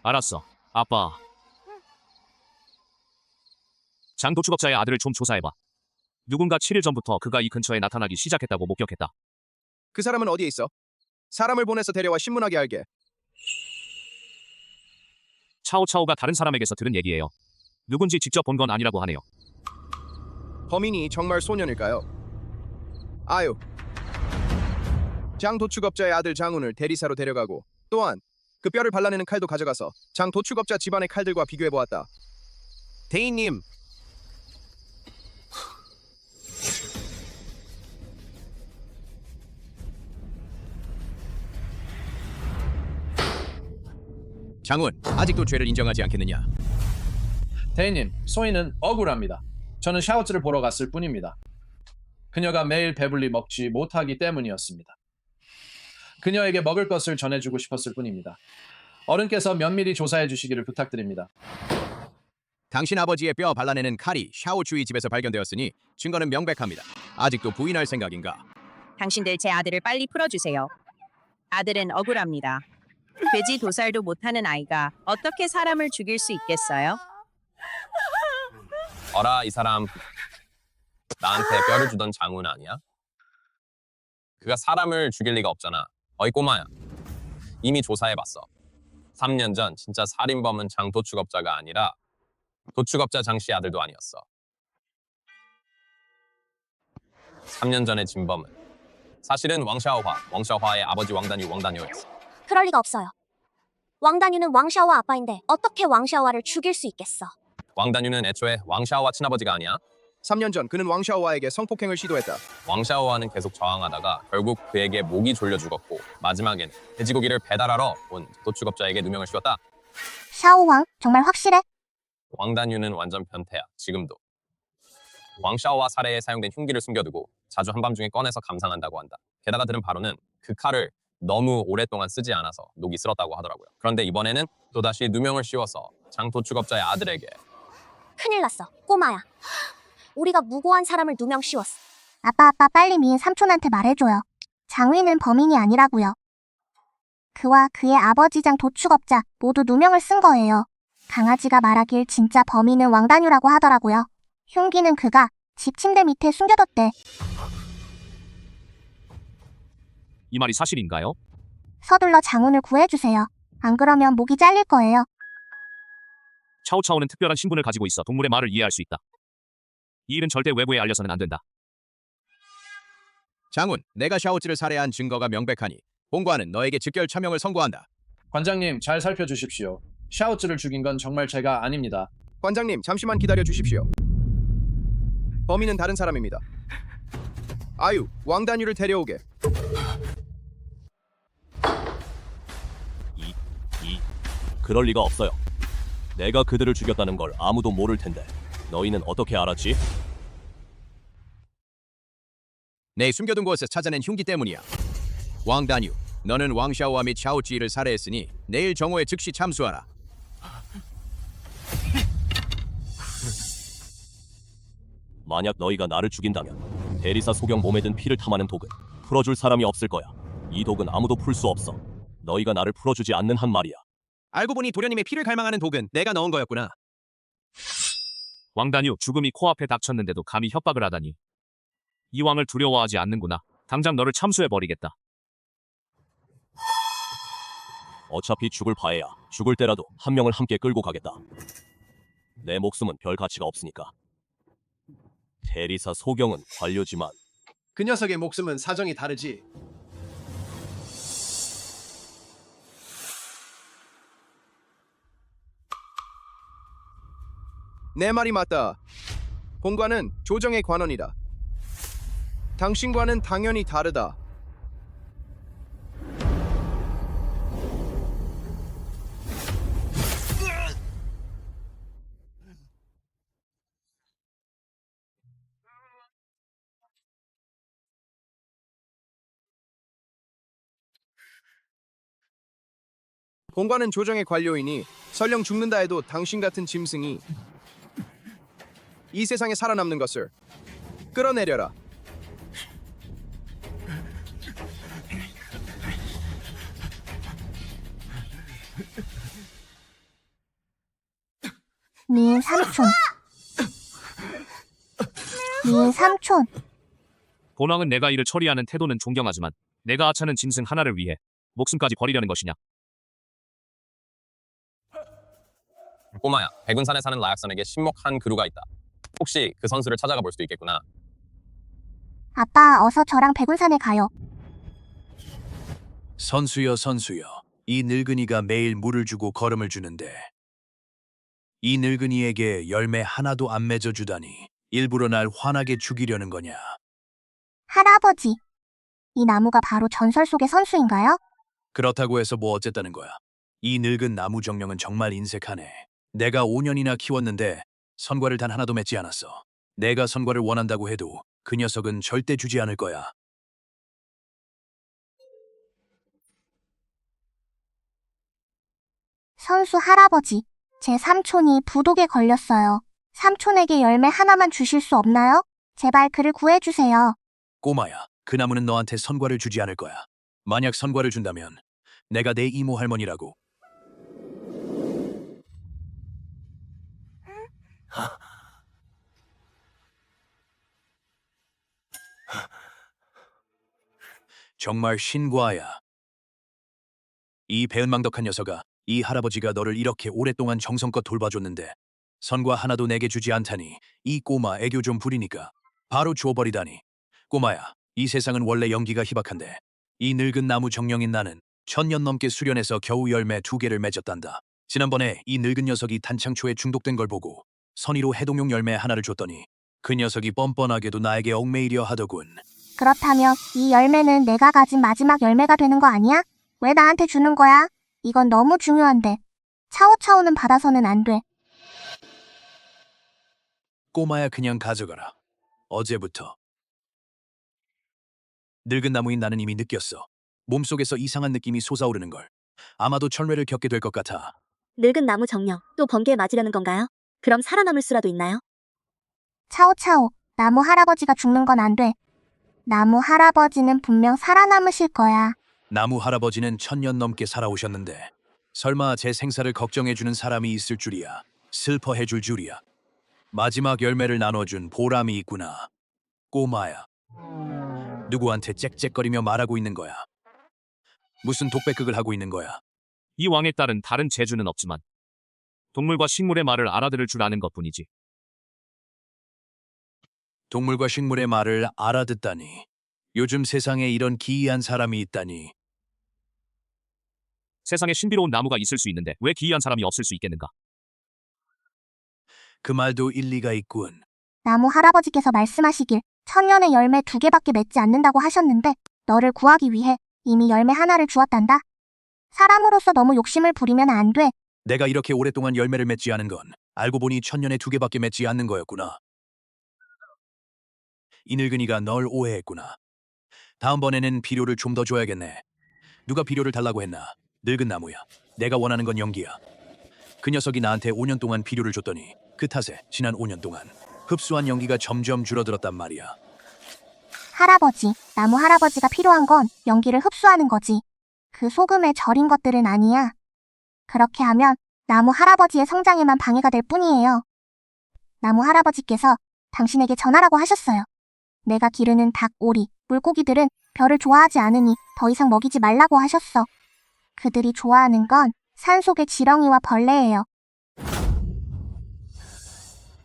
알았어. 아빠. 장도축업자의 아들을 좀 조사해봐. 누군가 7일 전부터 그가 이 근처에 나타나기 시작했다고 목격했다. 그 사람은 어디에 있어? 사람을 보내서 데려와 신문하게 할게. 차오차오가 다른 사람에게서 들은 얘기예요. 누군지 직접 본 건 아니라고 하네요. 범인이 정말 소년일까요? 아유. 장 도축업자의 아들 장훈을 대리사로 데려가고 또한 그 뼈를 발라내는 칼도 가져가서 장 도축업자 집안의 칼들과 비교해보았다. 대인님, 장훈, 아직도 죄를 인정하지 않겠느냐? 대인님, 소인은 억울합니다. 저는 샤오츠를 보러 갔을 뿐입니다. 그녀가 매일 배불리 먹지 못하기 때문이었습니다. 그녀에게 먹을 것을 전해주고 싶었을 뿐입니다. 어른께서 면밀히 조사해 주시기를 부탁드립니다. 당신 아버지의 뼈 발라내는 칼이 샤오추이 집에서 발견되었으니 증거는 명백합니다. 아직도 부인할 생각인가? 당신들 제 아들을 빨리 풀어주세요. 아들은 억울합니다. 돼지 도살도 못하는 아이가 어떻게 사람을 죽일 수 있겠어요? 어라, 이 사람 나한테 뼈를 주던 장훈 아니야? 그가 사람을 죽일 리가 없잖아. 어이 꼬마야, 이미 조사해봤어. 3년 전 진짜 살인범은 장 도축업자가 아니라 도축업자 장씨 아들도 아니었어. 3년 전의 진범은 사실은 왕샤오화의 아버지 왕단유였어. 그럴 리가 없어요. 왕단유는 왕샤오와 아빠인데 어떻게 왕샤오와를 죽일 수 있겠어? 왕단유는 애초에 왕샤오화 친아버지가 아니야. 3년 전 그는 왕샤오와에게 성폭행을 시도했다. 왕샤오와는 계속 저항하다가 결국 그에게 목이 졸려 죽었고 마지막엔 돼지고기를 배달하러 온 도축업자에게 누명을 씌웠다. 샤오왕, 정말 확실해? 왕단유는 완전 변태야, 지금도. 왕샤오와 살해에 사용된 흉기를 숨겨두고 자주 한밤중에 꺼내서 감상한다고 한다. 게다가 들은 바로는 그 칼을 너무 오랫동안 쓰지 않아서 녹이 슬었다고 하더라고요. 그런데 이번에는 또다시 누명을 씌워서 장 도축업자의 아들에게. 큰일 났어. 꼬마야. 우리가 무고한 사람을 누명 씌웠어. 아빠 빨리 미인 삼촌한테 말해줘요. 장위는 범인이 아니라고요. 그와 그의 아버지 장 도축업자 모두 누명을 쓴 거예요. 강아지가 말하길 진짜 범인은 왕단유라고 하더라고요. 흉기는 그가 집 침대 밑에 숨겨뒀대. 이 말이 사실인가요? 서둘러 장훈을 구해주세요. 안 그러면 목이 잘릴 거예요. 차오차오는 특별한 신분을 가지고 있어 동물의 말을 이해할 수 있다. 이 일은 절대 외부에 알려서는 안 된다. 장훈, 내가 샤오찌를 살해한 증거가 명백하니 본관은 너에게 즉결 처명을 선고한다. 관장님, 잘 살펴주십시오. 샤오츠를 죽인 건 정말 제가 아닙니다. 관장님, 잠시만 기다려 주십시오. 범인은 다른 사람입니다. 아유, 왕단유를 데려오게. 그럴 리가 없어요. 내가 그들을 죽였다는 걸 아무도 모를 텐데 너희는 어떻게 알았지? 내 숨겨둔 곳에서 찾아낸 흉기 때문이야. 왕단유, 너는 왕샤오와 및 샤오찌를 살해했으니 내일 정오에 즉시 참수하라. 만약 너희가 나를 죽인다면 대리사 소경 몸에 든 피를 탐하는 독은 풀어줄 사람이 없을 거야. 이 독은 아무도 풀 수 없어. 너희가 나를 풀어주지 않는 한 말이야. 알고 보니 도련님의 피를 갈망하는 독은 내가 넣은 거였구나. 왕단유, 죽음이 코앞에 닥쳤는데도 감히 협박을 하다니. 이 왕을 두려워하지 않는구나. 당장 너를 참수해버리겠다. 어차피 죽을 바에야 죽을 때라도 한 명을 함께 끌고 가겠다. 내 목숨은 별 가치가 없으니까. 대리사 소경은 관료지만 그 녀석의 목숨은 사정이 다르지. 내 말이 맞다. 본관은 조정의 관원이다. 당신과는 당연히 다르다. 본관은 조정의 관료이니 설령 죽는다 해도 당신 같은 짐승이 이 세상에 살아남는 것을 끌어내려라. 미인 삼촌. 미인 삼촌. 본왕은 내가 이를 처리하는 태도는 존경하지만 내가 하찮은 짐승 하나를 위해 목숨까지 버리려는 것이냐? 꼬마야, 백운산에 사는 라약선에게 신목한 그루가 있다. 혹시 그 선수를 찾아가 볼 수도 있겠구나. 아빠, 어서 저랑 백운산에 가요. 선수여 선수여, 이 늙은이가 매일 물을 주고 걸음을 주는데 이 늙은이에게 열매 하나도 안 맺어주다니 일부러 날 화나게 죽이려는 거냐? 할아버지, 이 나무가 바로 전설 속의 선수인가요? 그렇다고 해서 뭐 어쨌다는 거야. 이 늙은 나무 정령은 정말 인색하네. 내가 5년이나 키웠는데 선과를 단 하나도 맺지 않았어. 내가 선과를 원한다고 해도 그 녀석은 절대 주지 않을 거야. 선수 할아버지, 제 삼촌이 부독에 걸렸어요. 삼촌에게 열매 하나만 주실 수 없나요? 제발 그를 구해주세요. 꼬마야, 그 나무는 너한테 선과를 주지 않을 거야. 만약 선과를 준다면 내가 내 이모 할머니라고. 정말 신과야. 이 배은망덕한 녀석아, 이 할아버지가 너를 이렇게 오랫동안 정성껏 돌봐줬는데 선과 하나도 내게 주지 않다니 이 꼬마 애교 좀 부리니까 바로 주워버리다니. 꼬마야, 이 세상은 원래 연기가 희박한데 이 늙은 나무 정령인 나는 1000년 넘게 수련해서 겨우 열매 2개를 맺었단다. 지난번에 이 늙은 녀석이 단창초에 중독된 걸 보고 선의로 해동용 열매 하나를 줬더니 그 녀석이 뻔뻔하게도 나에게 얽매이려 하더군. 그렇다면 이 열매는 내가 가진 마지막 열매가 되는 거 아니야? 왜 나한테 주는 거야? 이건 너무 중요한데. 차오차오는 받아서는 안 돼. 꼬마야 그냥 가져가라. 어제부터. 늙은 나무인 나는 이미 느꼈어. 몸속에서 이상한 느낌이 솟아오르는 걸. 아마도 철뇌를 겪게 될 것 같아. 늙은 나무 정령, 또 번개에 맞으려는 건가요? 그럼 살아남을 수라도 있나요? 차오차오, 나무 할아버지가 죽는 건 안 돼. 나무 할아버지는 분명 살아남으실 거야. 나무 할아버지는 1000년 넘게 살아오셨는데 설마 제 생사를 걱정해주는 사람이 있을 줄이야. 슬퍼해줄 줄이야. 마지막 열매를 나눠준 보람이 있구나. 꼬마야. 누구한테 짹짹거리며 말하고 있는 거야. 무슨 독백극을 하고 있는 거야. 이 왕의 딸은 다른 재주는 없지만 동물과 식물의 말을 알아들을 줄 아는 것뿐이지. 동물과 식물의 말을 알아듣다니. 요즘 세상에 이런 기이한 사람이 있다니. 세상에 신비로운 나무가 있을 수 있는데 왜 기이한 사람이 없을 수 있겠는가? 그 말도 일리가 있군. 나무 할아버지께서 말씀하시길 1000년의 열매 2개밖에 맺지 않는다고 하셨는데 너를 구하기 위해 이미 열매 하나를 주었단다. 사람으로서 너무 욕심을 부리면 안 돼. 내가 이렇게 오랫동안 열매를 맺지 않은 건 알고 보니 1000년에 2개밖에 맺지 않는 거였구나. 이 늙은이가 널 오해했구나. 다음번에는 비료를 좀 더 줘야겠네. 누가 비료를 달라고 했나? 늙은 나무야. 내가 원하는 건 연기야. 그 녀석이 나한테 5년 동안 비료를 줬더니 그 탓에 지난 5년 동안 흡수한 연기가 점점 줄어들었단 말이야. 할아버지, 나무 할아버지가 필요한 건 연기를 흡수하는 거지. 그 소금에 절인 것들은 아니야. 그렇게 하면 나무 할아버지의 성장에만 방해가 될 뿐이에요. 나무 할아버지께서 당신에게 전하라고 하셨어요. 내가 기르는 닭, 오리, 물고기들은 별을 좋아하지 않으니 더 이상 먹이지 말라고 하셨어. 그들이 좋아하는 건 산속의 지렁이와 벌레예요.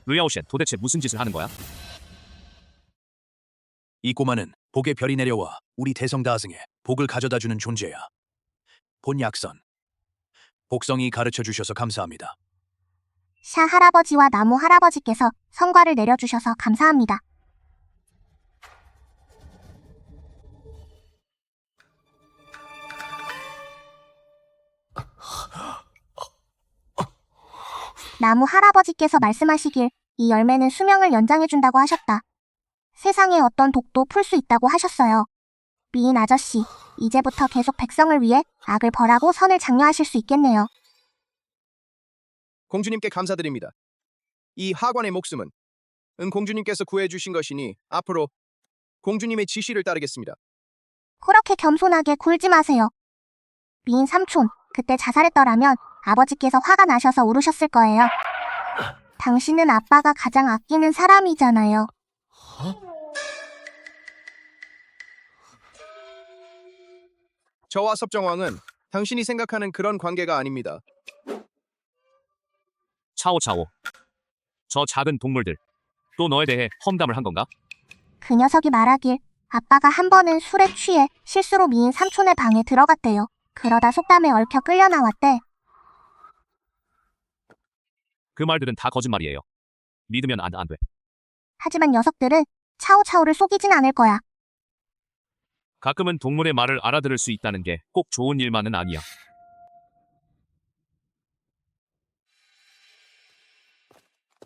르야오셴, 도대체 무슨 짓을 하는 거야? 이 꼬마는 복의 별이 내려와 우리 대성다승에 복을 가져다주는 존재야. 본약선. 복성이 가르쳐 주셔서 감사합니다. 샤 할아버지와 나무 할아버지께서 성과를 내려주셔서 감사합니다. 나무 할아버지께서 말씀하시길 이 열매는 수명을 연장해준다고 하셨다. 세상에 어떤 독도 풀 수 있다고 하셨어요. 미인 아저씨, 이제부터 계속 백성을 위해 악을 벌하고 선을 장려하실 수 있겠네요. 공주님께 감사드립니다. 이 하관의 목숨은 공주님께서 구해주신 것이니 앞으로 공주님의 지시를 따르겠습니다. 그렇게 겸손하게 굴지 마세요. 미인 삼촌, 그때 자살했더라면 아버지께서 화가 나셔서 울으셨을 거예요. 당신은 아빠가 가장 아끼는 사람이잖아요. 저와 섭정왕은 당신이 생각하는 그런 관계가 아닙니다. 차오차오. 저 작은 동물들. 또 너에 대해 험담을 한 건가? 그 녀석이 말하길 아빠가 한 번은 술에 취해 실수로 미인 삼촌의 방에 들어갔대요. 그러다 속담에 얽혀 끌려 나왔대. 그 말들은 다 거짓말이에요. 믿으면 안 돼. 하지만 녀석들은 차오차오를 속이진 않을 거야. 가끔은 동물의 말을 알아들을 수 있다는 게 꼭 좋은 일만은 아니야.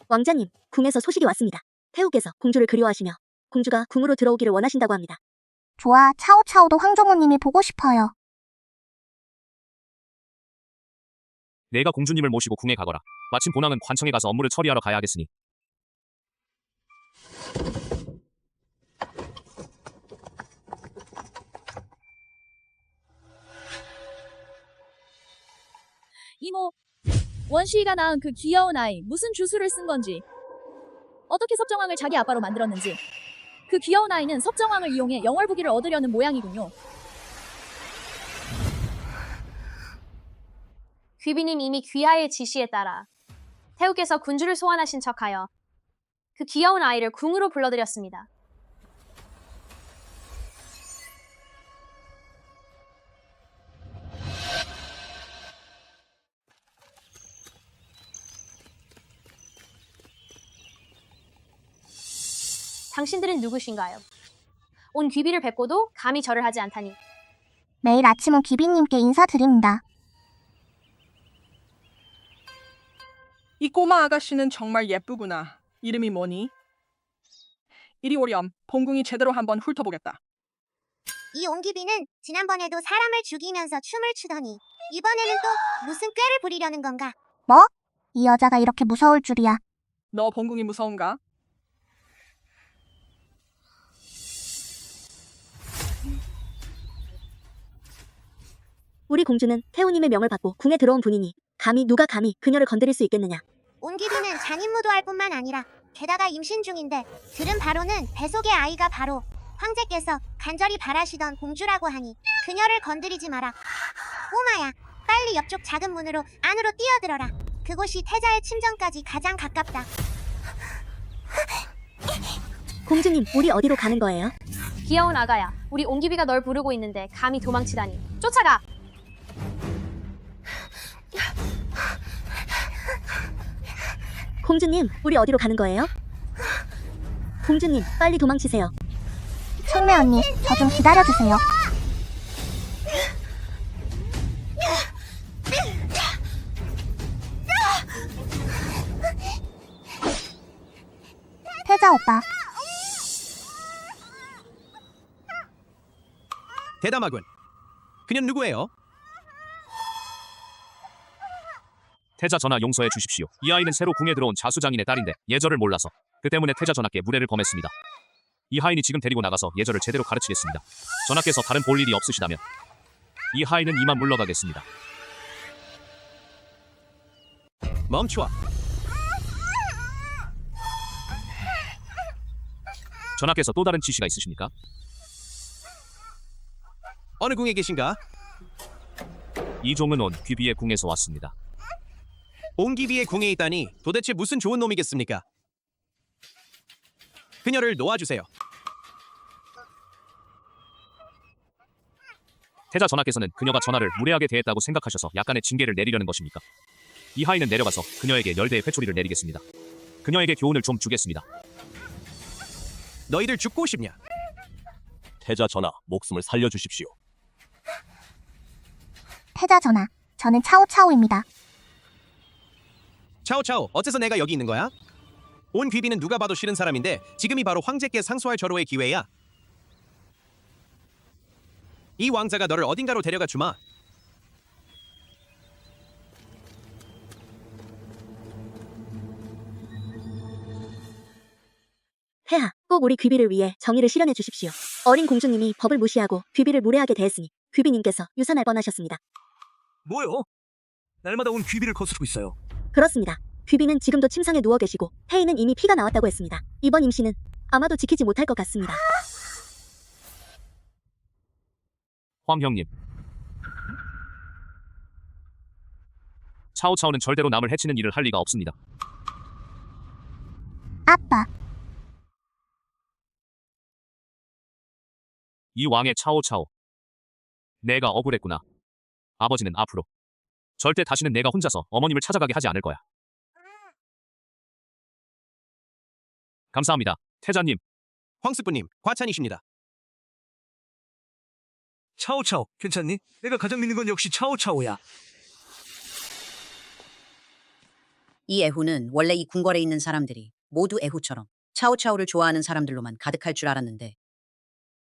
왕자님, 궁에서 소식이 왔습니다. 태우께서 공주를 그리워하시며 공주가 궁으로 들어오기를 원하신다고 합니다. 좋아, 차오차오도 황종우님이 보고 싶어요. 내가 공주님을 모시고 궁에 가거라. 마침 본왕은 관청에 가서 업무를 처리하러 가야 하겠으니. 이모, 원시이가 낳은 그 귀여운 아이 무슨 주술을 쓴 건지, 어떻게 섭정왕을 자기 아빠로 만들었는지. 그 귀여운 아이는 섭정왕을 이용해 영월부기를 얻으려는 모양이군요. 귀비님 이미 귀하의 지시에 따라 태우께서 군주를 소환하신 척하여 그 귀여운 아이를 궁으로 불러들였습니다. 당신들은 누구신가요? 온 귀비를 뵙고도 감히 절을 하지 않다니. 매일 아침 온 귀비님께 인사드립니다. 이 꼬마 아가씨는 정말 예쁘구나. 이름이 뭐니? 이리 오렴. 봉궁이 제대로 한번 훑어보겠다. 이 옹기비는 지난번에도 사람을 죽이면서 춤을 추더니 이번에는 또 무슨 꾀를 부리려는 건가? 뭐? 이 여자가 이렇게 무서울 줄이야. 너 봉궁이 무서운가? 우리 공주는 태우님의 명을 받고 궁에 들어온 분이니 누가 감히 그녀를 건드릴 수 있겠느냐. 옹기비는 장인무도할 뿐만 아니라 게다가 임신 중인데 들은 바로는 뱃속의 아이가 바로 황제께서 간절히 바라시던 공주라고 하니 그녀를 건드리지 마라. 꼬마야, 빨리 옆쪽 작은 문으로 안으로 뛰어들어라. 그곳이 태자의 침정까지 가장 가깝다. 공주님, 우리 어디로 가는 거예요? 귀여운 아가야, 우리 옹기비가 널 부르고 있는데 감히 도망치다니. 쫓아가! 공주님, 우리 어디로 가는 거예요? 공주님, 빨리 도망치세요. 청매 언니, 저 좀 기다려주세요. 태자 오빠, 대담하군. 그녀는 누구예요? 태자 전하 용서해 주십시오. 이 아이는 새로 궁에 들어온 자수장인의 딸인데 예절을 몰라서 그 때문에 태자 전하께 무례를 범했습니다. 이 하인이 지금 데리고 나가서 예절을 제대로 가르치겠습니다. 전하께서 다른 볼 일이 없으시다면 이 하인은 이만 물러가겠습니다. 멈춰. 전하께서 또 다른 지시가 있으십니까? 어느 궁에 계신가? 이종은 온 귀비의 궁에서 왔습니다. 옹기비의 궁에 있다니 도대체 무슨 좋은 놈이겠습니까? 그녀를 놓아주세요. 태자 전하께서는 그녀가 전하를 무례하게 대했다고 생각하셔서 약간의 징계를 내리려는 것입니까? 이 하인은 내려가서 그녀에게 10대의 회초리를 내리겠습니다. 그녀에게 교훈을 좀 주겠습니다. 너희들 죽고 싶냐? 태자 전하, 목숨을 살려주십시오. 태자 전하, 저는 차오차오입니다. 차오차오, 어째서 내가 여기 있는 거야? 온 귀비는 누가 봐도 싫은 사람인데 지금이 바로 황제께 상소할 절호의 기회야. 이 왕자가 너를 어딘가로 데려가 주마. 폐하, 꼭 우리 귀비를 위해 정의를 실현해 주십시오. 어린 공주님이 법을 무시하고 귀비를 무례하게 대했으니 귀비님께서 유산할 뻔하셨습니다. 뭐요? 날마다 온 귀비를 거스르고 있어요. 그렇습니다. 귀비는 지금도 침상에 누워 계시고 태희는 이미 피가 나왔다고 했습니다. 이번 임신은 아마도 지키지 못할 것 같습니다. 황 형님. 차오차오는 절대로 남을 해치는 일을 할 리가 없습니다. 아빠, 이 왕의 차오차오. 내가 억울했구나. 아버지는 앞으로 절대 다시는 내가 혼자서 어머님을 찾아가게 하지 않을 거야. 감사합니다. 태자님. 황숙부님, 과찬이십니다. 차오차오, 괜찮니? 내가 가장 믿는 건 역시 차오차오야. 이 애후는 원래 이 궁궐에 있는 사람들이 모두 애후처럼 차오차오를 좋아하는 사람들로만 가득할 줄 알았는데,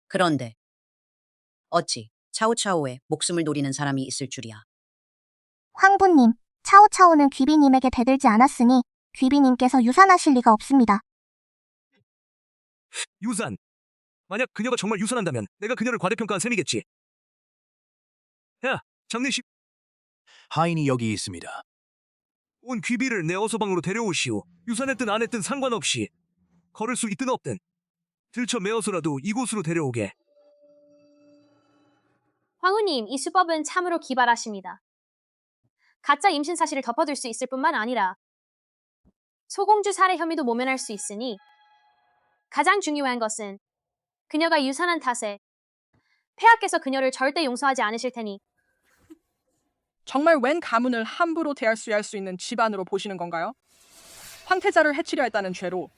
그런데 어찌 차오차오의 목숨을 노리는 사람이 있을 줄이야. 황부님, 차오차오는 귀비님에게 대들지 않았으니 귀비님께서 유산하실 리가 없습니다. 유산. 만약 그녀가 정말 유산한다면 내가 그녀를 과대평가한 셈이겠지. 야, 장례식. 하인이 여기 있습니다. 온 귀비를 내 어서방으로 데려오시오. 유산했든 안 했든 상관없이 걸을 수 있든 없든 들쳐 메어서라도 이곳으로 데려오게. 황후님, 이 수법은 참으로 기발하십니다. 가짜 임신 사실을 덮어둘 수 있을 뿐만 아니라 소공주 살해 혐의도 모면할 수 있으니 가장 중요한 것은 그녀가 유산한 탓에 폐하께서 그녀를 절대 용서하지 않으실 테니. 정말 웬 가문을 함부로 대할 수 있는 집안으로 보시는 건가요? 황태자를 해치려 했다는 죄로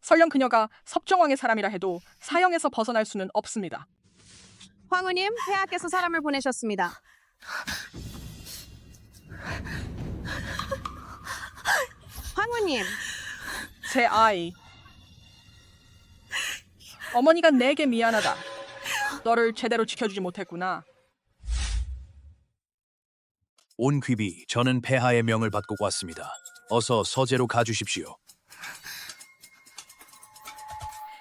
설령 그녀가 섭정왕의 사람이라 해도 사형에서 벗어날 수는 없습니다. 황후님, 폐하께서 사람을 보내셨습니다. 황후님, 제 아이. 어머니가 내게 미안하다. 너를 제대로 지켜주지 못했구나. 온 귀비, 저는 폐하의 명을 받고 왔습니다. 어서 서재로 가주십시오.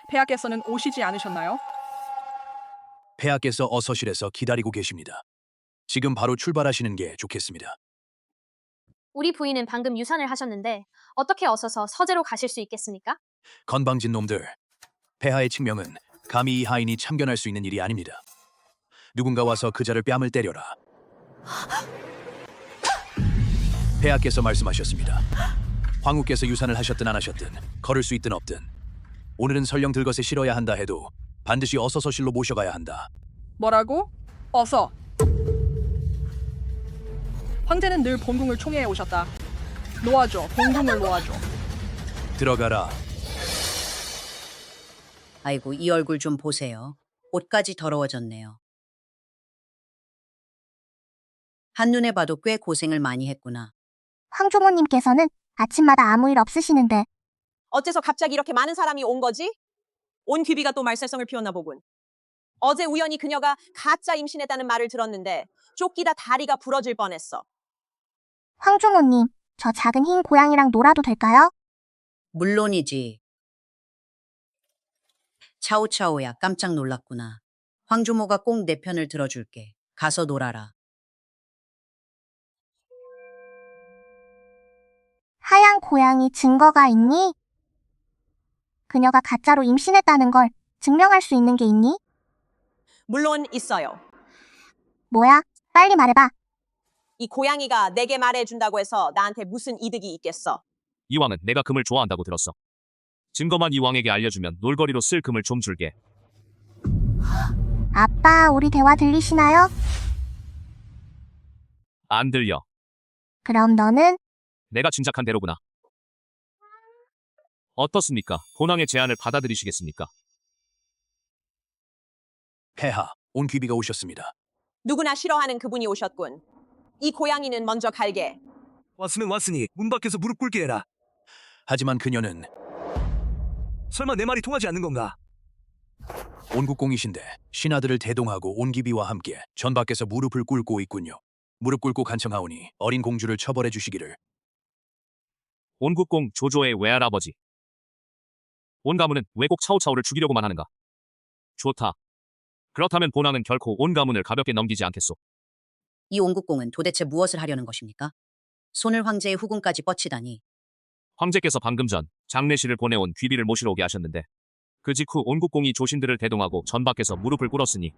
폐하께서는 오시지 않으셨나요? 폐하께서 어서실에서 기다리고 계십니다. 지금 바로 출발하시는 게 좋겠습니다. 우리 부인은 방금 유산을 하셨는데 어떻게 어서서 서재로 가실 수 있겠습니까? 건방진 놈들. 폐하의 칙명은 감히 이 하인이 참견할 수 있는 일이 아닙니다. 누군가 와서 그자를 뺨을 때려라. 폐하께서 말씀하셨습니다. 황후께서 유산을 하셨든 안 하셨든 걸을 수 있든 없든 오늘은 설령 들것에 실어야 한다 해도 반드시 어서서실로 모셔가야 한다. 뭐라고? 어서. 황제는 늘 본궁을 총애해 오셨다. 놓아줘. 본궁을 놓아줘. 들어가라. 아이고, 이 얼굴 좀 보세요. 옷까지 더러워졌네요. 한눈에 봐도 꽤 고생을 많이 했구나. 황조모님께서는 아침마다 아무 일 없으시는데 어째서 갑자기 이렇게 많은 사람이 온 거지? 온 귀비가 또 말살성을 피웠나 보군. 어제 우연히 그녀가 가짜 임신했다는 말을 들었는데 쫓기다 다리가 부러질 뻔했어. 황조모님, 저 작은 흰 고양이랑 놀아도 될까요? 물론이지. 차오차오야, 깜짝 놀랐구나. 황조모가 꼭 내 편을 들어줄게. 가서 놀아라. 하얀 고양이 증거가 있니? 그녀가 가짜로 임신했다는 걸 증명할 수 있는 게 있니? 물론 있어요. 뭐야? 빨리 말해봐. 이 고양이가 내게 말해준다고 해서 나한테 무슨 이득이 있겠어? 이 왕은 내가 금을 좋아한다고 들었어. 증거만 이 왕에게 알려주면 놀거리로 쓸 금을 좀 줄게. 아빠, 우리 대화 들리시나요? 안 들려. 그럼 너는? 내가 짐작한 대로구나. 어떻습니까? 본왕의 제안을 받아들이시겠습니까? 폐하, 온 귀비가 오셨습니다. 누구나 싫어하는 그분이 오셨군. 이 고양이는 먼저 갈게. 왔으면 왔으니 문 밖에서 무릎 꿇게 해라. 하지만 그녀는 설마 내 말이 통하지 않는 건가? 온국공이신데 신하들을 대동하고 온 귀비와 함께 전 밖에서 무릎을 꿇고 있군요. 무릎 꿇고 간청하오니 어린 공주를 처벌해 주시기를. 온국공 조조의 외할아버지. 온 가문은 왜 꼭 차오차오를 죽이려고만 하는가? 좋다. 그렇다면 본왕은 결코 온 가문을 가볍게 넘기지 않겠소. 이 온국공은 도대체 무엇을 하려는 것입니까? 손을 황제의 후궁까지 뻗치다니. 황제께서 방금 전 장례실을 보내온 귀비를 모시러 오게 하셨는데 그 직후 온국공이 조신들을 대동하고 전 밖에서 무릎을 꿇었으니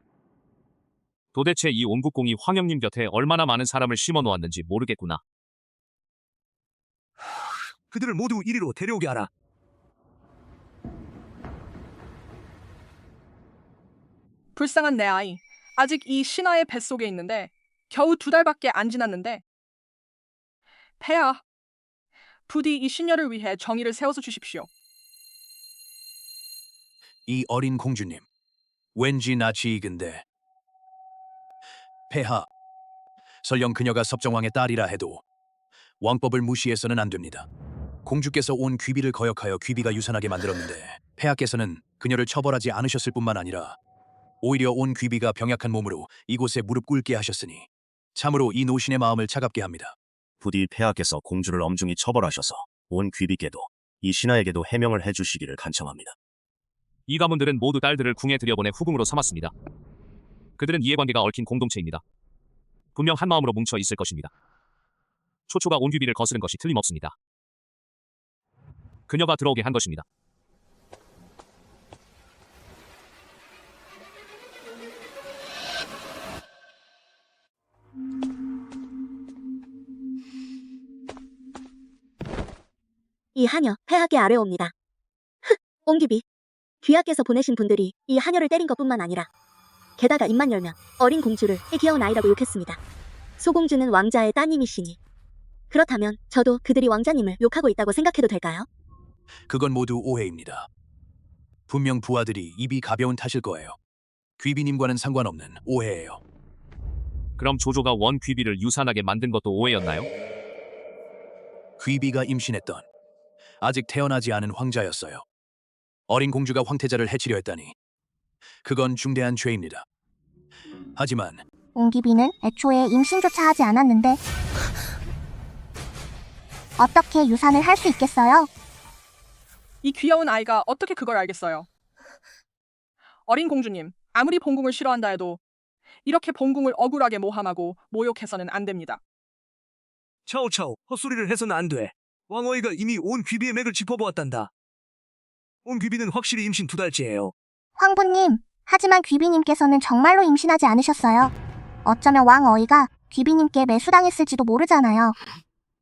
도대체 이 온국공이 황영님 곁에 얼마나 많은 사람을 심어 놓았는지 모르겠구나. 그들을 모두 이리로 데려오게 하라. 불쌍한 내 아이. 아직 이 신하의 뱃속에 있는데 겨우 2달밖에 안 지났는데. 폐하, 부디 이 신녀를 위해 정의를 세워서 주십시오. 이 어린 공주님, 왠지 낯이 익은데. 폐하, 설령 그녀가 섭정왕의 딸이라 해도 왕법을 무시해서는 안 됩니다. 공주께서 온 귀비를 거역하여 귀비가 유산하게 만들었는데 폐하께서는 그녀를 처벌하지 않으셨을 뿐만 아니라 오히려 온 귀비가 병약한 몸으로 이곳에 무릎 꿇게 하셨으니 참으로 이 노신의 마음을 차갑게 합니다. 부디 폐하께서 공주를 엄중히 처벌하셔서 온 귀비께도 이 신하에게도 해명을 해주시기를 간청합니다. 이 가문들은 모두 딸들을 궁에 들여보내 후궁으로 삼았습니다. 그들은 이해관계가 얽힌 공동체입니다. 분명 한 마음으로 뭉쳐 있을 것입니다. 초초가 온 귀비를 거스른 것이 틀림없습니다. 그녀가 들어오게 한 것입니다. 이 하녀 폐하께 아뢰옵니다. 옹귀비, 귀하께서 보내신 분들이 이 하녀를 때린 것뿐만 아니라 게다가 입만 열면 어린 공주를 귀여운 아이라고 욕했습니다. 소공주는 왕자의 따님이시니 그렇다면 저도 그들이 왕자님을 욕하고 있다고 생각해도 될까요? 그건 모두 오해입니다. 분명 부하들이 입이 가벼운 탓일 거예요. 귀비님과는 상관없는 오해예요. 그럼 조조가 원 귀비를 유산하게 만든 것도 오해였나요? 귀비가 임신했던 아직 태어나지 않은 황자였어요. 어린 공주가 황태자를 해치려 했다니 그건 중대한 죄입니다. 하지만 옹귀비는 애초에 임신조차 하지 않았는데 어떻게 유산을 할 수 있겠어요? 이 귀여운 아이가 어떻게 그걸 알겠어요? 어린 공주님, 아무리 본궁을 싫어한다 해도 이렇게 본궁을 억울하게 모함하고 모욕해서는 안 됩니다. 차오차오, 헛소리를 해서는 안 돼. 왕어이가 이미 온 귀비의 맥을 짚어보았단다. 온 귀비는 확실히 임신 2달째예요. 황부님, 하지만 귀비님께서는 정말로 임신하지 않으셨어요. 어쩌면 왕어이가 귀비님께 매수당했을지도 모르잖아요.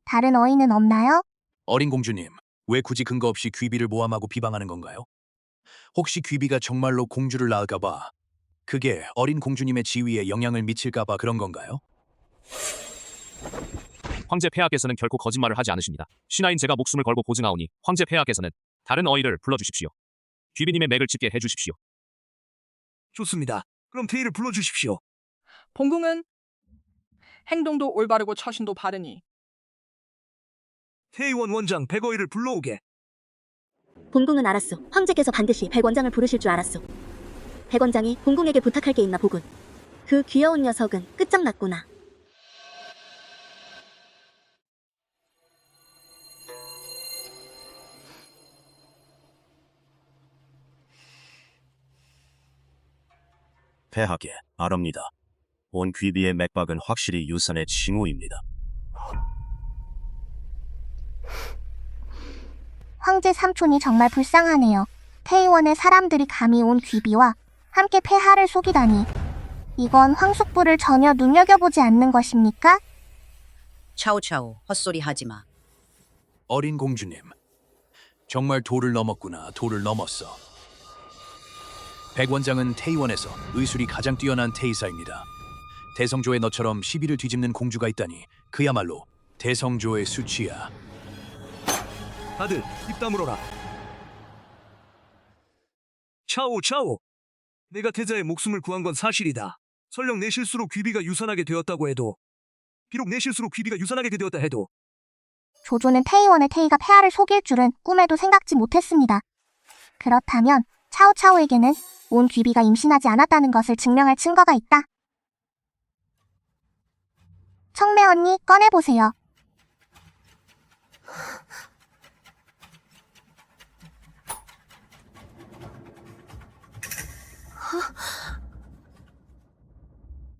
다른 어이는 없나요? 어린 공주님, 왜 굳이 근거 없이 귀비를 모함하고 비방하는 건가요? 혹시 귀비가 정말로 공주를 낳을까봐, 그게 어린 공주님의 지위에 영향을 미칠까봐 그런 건가요? 황제 폐하께서는 결코 거짓말을 하지 않으십니다. 신하인 제가 목숨을 걸고 보증하오니 황제 폐하께서는 다른 어이를 불러주십시오. 귀비님의 맥을 짚게 해주십시오. 좋습니다. 그럼 태희를 불러주십시오. 본궁은 행동도 올바르고 처신도 바르니 태희원 원장 백어이를 불러오게. 본궁은 알았소. 황제께서 반드시 백원장을 부르실 줄 알았소. 백원장이 본궁에게 부탁할 게 있나 보군. 그 귀여운 녀석은 끝장났구나. 폐하께 아랍니다. 온 귀비의 맥박은 확실히 유산의 징후입니다. 황제 삼촌이 정말 불쌍하네요. 태의원의 사람들이 감히 온 귀비와 함께 폐하를 속이다니. 이건 황숙부를 전혀 눈여겨보지 않는 것입니까? 차오차오, 헛소리 하지 마. 어린 공주님, 정말 도를 넘었구나. 도를 넘었어. 백원장은 태의원에서 의술이 가장 뛰어난 태의사입니다. 대성조의 너처럼 시비를 뒤집는 공주가 있다니 그야말로 대성조의 수치야. 다들 입 다물어라. 차오. 내가 태자의 목숨을 구한 건 사실이다. 설령 내 실수로 귀비가 유산하게 되었다고 해도, 비록 내 실수로 귀비가 유산하게 되었다 해도 조조는 태의원의 태의가 폐하를 속일 줄은 꿈에도 생각지 못했습니다. 그렇다면 차오차오에게는 온 귀비가 임신하지 않았다는 것을 증명할 증거가 있다. 청매 언니 꺼내보세요.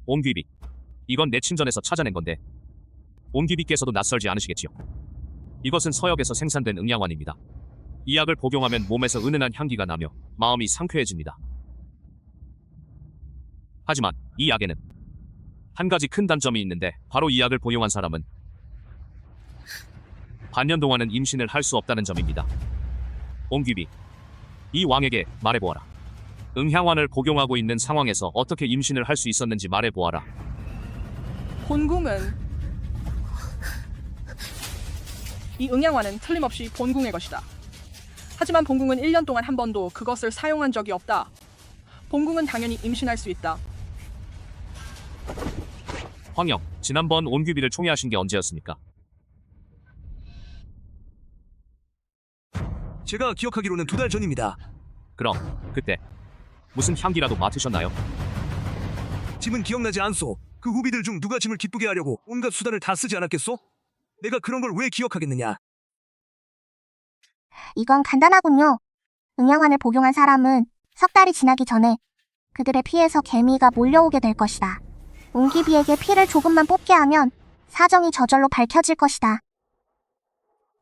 온귀비. 이건 내 친전에서 찾아낸 건데 온귀비께서도 낯설지 않으시겠지요. 이것은 서역에서 생산된 응양환입니다. 이 약을 복용하면 몸에서 은은한 향기가 나며 마음이 상쾌해집니다. 하지만 이 약에는 한 가지 큰 단점이 있는데 바로 이 약을 복용한 사람은 반년 동안은 임신을 할 수 없다는 점입니다. 온귀비, 이 왕에게 말해보아라. 응향환을 복용하고 있는 상황에서 어떻게 임신을 할 수 있었는지 말해보아라. 본궁은 이 응양환은 틀림없이 본궁의 것이다. 하지만 본궁은 1년 동안 한 번도 그것을 사용한 적이 없다. 본궁은 당연히 임신할 수 있다. 황영, 지난번 온귀비를 총애하신 게 언제였습니까? 제가 기억하기로는 2달 전입니다. 그럼 그때 무슨 향기라도 맡으셨나요? 짐은 기억나지 않소. 그 후비들 중 누가 짐을 기쁘게 하려고 온갖 수단을 다 쓰지 않았겠소? 내가 그런 걸 왜 기억하겠느냐? 이건 간단하군요. 응양환을 복용한 사람은 석 달이 지나기 전에 그들의 피에서 개미가 몰려오게 될 것이다. 옹귀비에게 피를 조금만 뽑게 하면 사정이 저절로 밝혀질 것이다.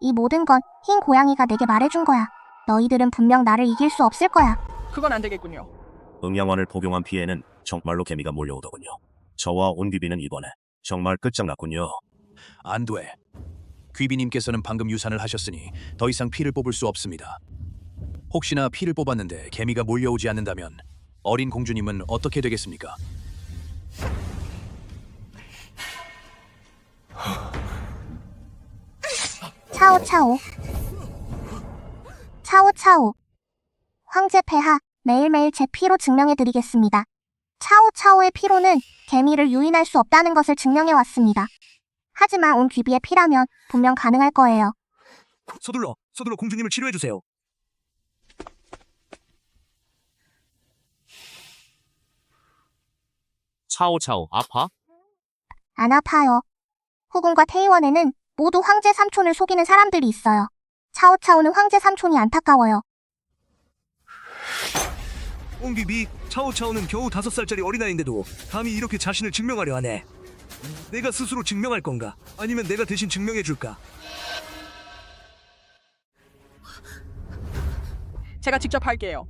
이 모든 건 흰 고양이가 내게 말해준 거야. 너희들은 분명 나를 이길 수 없을 거야. 그건 안 되겠군요. 응양환을 복용한 피에는 정말로 개미가 몰려오더군요. 저와 온귀비는 이번에 정말 끝장났군요. 안 돼. 귀비님께서는 방금 유산을 하셨으니 더 이상 피를 뽑을 수 없습니다. 혹시나 피를 뽑았는데 개미가 몰려오지 않는다면 어린 공주님은 어떻게 되겠습니까? 차오차오. 차오차오. 황제 폐하, 매일매일 제 피로 증명해드리겠습니다. 차오차오의 피로는 개미를 유인할 수 없다는 것을 증명해왔습니다. 하지만 온 귀비의 피라면 분명 가능할 거예요. 서둘러 공주님을 치료해주세요. 차오차오 아파? 안 아파요. 후궁과 태의원에는 모두 황제 삼촌을 속이는 사람들이 있어요. 차오차오는 황제 삼촌이 안타까워요. 옹귀비, 차오차오는 겨우 5살짜리 어린아이인데도 감히 이렇게 자신을 증명하려 하네. 내가 스스로 증명할 건가? 아니면 내가 대신 증명해줄까? 제가 직접 할게요.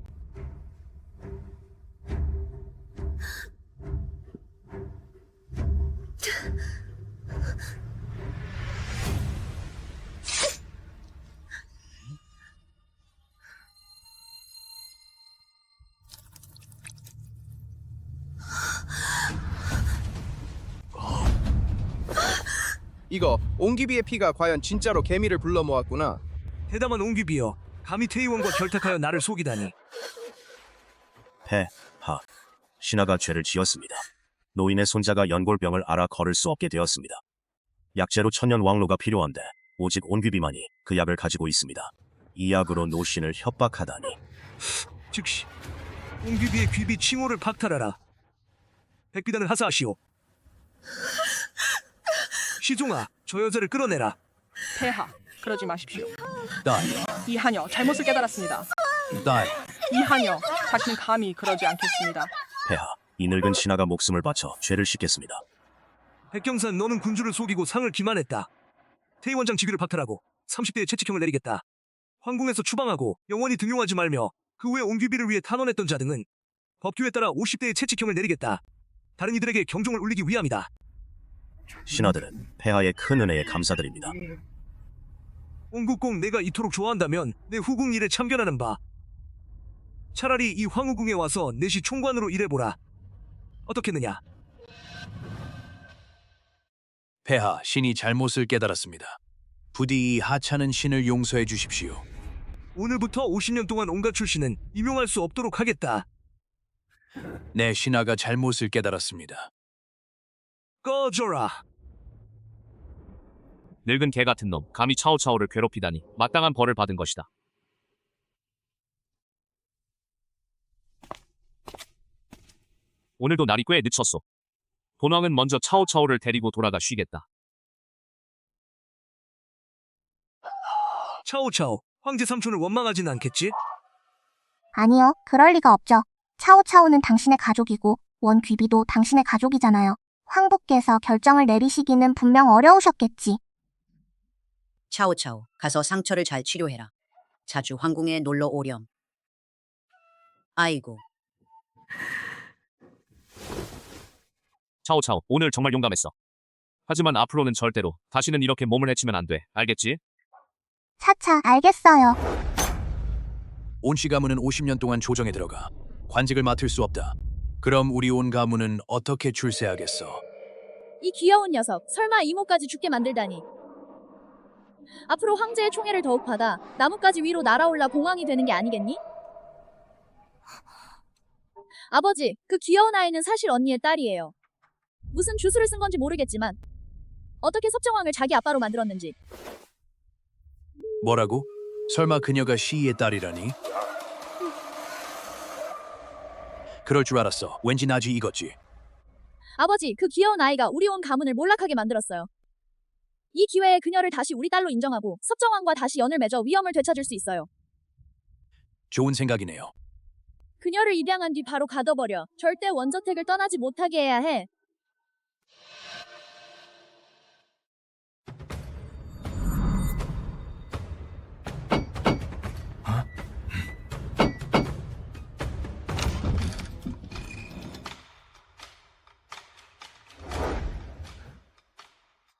이거 옹기비의 피가 과연 진짜로 개미를 불러 모았구나. 대담한 옹귀비여, 감히 태의원과 결탁하여 나를 속이다니. 폐하, 신하가 죄를 지었습니다. 노인의 손자가 연골병을 앓아 걸을 수 없게 되었습니다. 약재로 천년 왕로가 필요한데 오직 온귀비만이 그 약을 가지고 있습니다. 이 약으로 노신을 협박하다니. 즉시 옹귀비의 귀비 칭호를 박탈하라. 백비단을 하사하시오. 시종아, 저 여자를 끌어내라. 폐하, 그러지 마십시오. 딸, 이 하녀 잘못을 깨달았습니다. 딸, 이 하녀 다시는 감히 그러지 않겠습니다. 폐하, 이 늙은 신하가 목숨을 바쳐 죄를 씻겠습니다. 백경산, 너는 군주를 속이고 상을 기만했다. 태의원장 직위를 박탈하고 30대의 채찍형을 내리겠다. 황궁에서 추방하고 영원히 등용하지 말며 그 후에 옹귀비를 위해 탄원했던 자 등은 법규에 따라 50대의 채찍형을 내리겠다. 다른 이들에게 경종을 울리기 위함이다. 신하들은 폐하의 큰 은혜에 감사드립니다. 옹국공, 내가 이토록 좋아한다면 내 후궁 일에 참견하는 바. 차라리 이 황후궁에 와서 내시 총관으로 일해보라. 어떻겠느냐? 폐하, 신이 잘못을 깨달았습니다. 부디 이 하찮은 신을 용서해 주십시오. 오늘부터 50년 동안 온갖 출신은 임용할 수 없도록 하겠다. 내 신하가 잘못을 깨달았습니다. 꺼져라. 늙은 개 같은 놈, 감히 차오차오를 괴롭히다니 마땅한 벌을 받은 것이다. 오늘도 날이 꽤 늦췄소. 본왕은 먼저 차오차오를 데리고 돌아가 쉬겠다. 차오차오, 황제 삼촌을 원망하진 않겠지? 아니요, 그럴 리가 없죠. 차오차오는 당신의 가족이고 원귀비도 당신의 가족이잖아요. 황부께서 결정을 내리시기는 분명 어려우셨겠지. 차오차오, 가서 상처를 잘 치료해라. 자주 황궁에 놀러 오렴. 아이고. 차오차오, 오늘 정말 용감했어. 하지만 앞으로는 절대로 다시는 이렇게 몸을 해치면 안 돼. 알겠지? 차차, 알겠어요. 온씨 가문은 50년 동안 조정에 들어가 관직을 맡을 수 없다. 그럼 우리 온 가문은 어떻게 출세하겠어? 이 귀여운 녀석, 설마 이모까지 죽게 만들다니. 앞으로 황제의 총애를 더욱 받아 나뭇가지 위로 날아올라 봉황이 되는 게 아니겠니? 아버지, 그 귀여운 아이는 사실 언니의 딸이에요. 무슨 주술을 쓴 건지 모르겠지만 어떻게 섭정왕을 자기 아빠로 만들었는지. 뭐라고? 설마 그녀가 시의 딸이라니? 그럴 줄 알았어. 왠지 나지 익었지. 아버지, 그 귀여운 아이가 우리 온 가문을 몰락하게 만들었어요. 이 기회에 그녀를 다시 우리 딸로 인정하고 섭정왕과 다시 연을 맺어 위엄을 되찾을 수 있어요. 좋은 생각이네요. 그녀를 입양한 뒤 바로 가둬버려 절대 원저택을 떠나지 못하게 해야 해.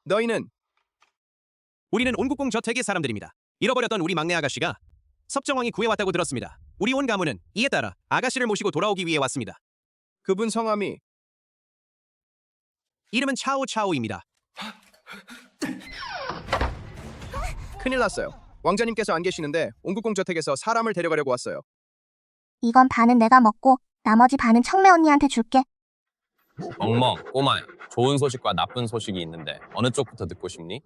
너희는? 우리는 온국공 저택의 사람들입니다. 잃어버렸던 우리 막내 아가씨가 섭정왕이 구해왔다고 들었습니다. 우리 온 가문은 이에 따라 아가씨를 모시고 돌아오기 위해 왔습니다. 그분 성함이? 이름은 차오차오입니다. 큰일 났어요. 왕자님께서 안 계시는데 온국공 저택에서 사람을 데려가려고 왔어요. 이건 반은 내가 먹고 나머지 반은 청매 언니한테 줄게. 멍멍, 꼬마야. 좋은 소식과 나쁜 소식이 있는데 어느 쪽부터 듣고 싶니?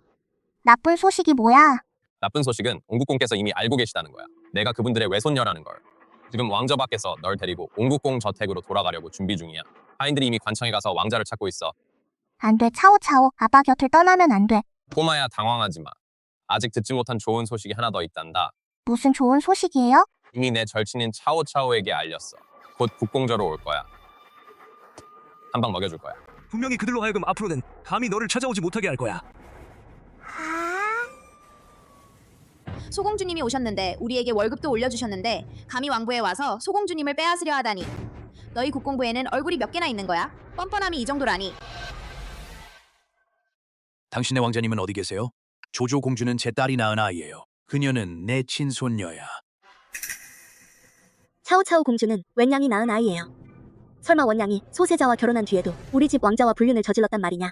나쁜 소식이 뭐야? 나쁜 소식은 옹국공께서 이미 알고 계시다는 거야. 내가 그분들의 외손녀라는 걸. 지금 왕저밖에서 널 데리고 옹국공 저택으로 돌아가려고 준비 중이야. 하인들이 이미 관청에 가서 왕자를 찾고 있어. 안 돼, 차오차오. 아빠 곁을 떠나면 안 돼. 꼬마야, 당황하지 마. 아직 듣지 못한 좋은 소식이 하나 더 있단다. 무슨 좋은 소식이에요? 이미 내 절친인 차오차오에게 알렸어. 곧 국공저로 올 거야. 한 방 먹여줄 거야. 분명히 그들로 하여금 앞으로는 감히 너를 찾아오지 못하게 할 거야. 소공주님이 오셨는데 우리에게 월급도 올려주셨는데 감히 왕부에 와서 소공주님을 빼앗으려 하다니. 너희 국공부에는 얼굴이 몇 개나 있는 거야? 뻔뻔함이 이 정도라니. 당신의 왕자님은 어디 계세요? 조조 공주는 제 딸이 낳은 아이예요. 그녀는 내 친손녀야. 차오차오 공주는 웬양이 낳은 아이예요. 설마 원양이 소세자와 결혼한 뒤에도 우리 집 왕자와 불륜을 저질렀단 말이냐?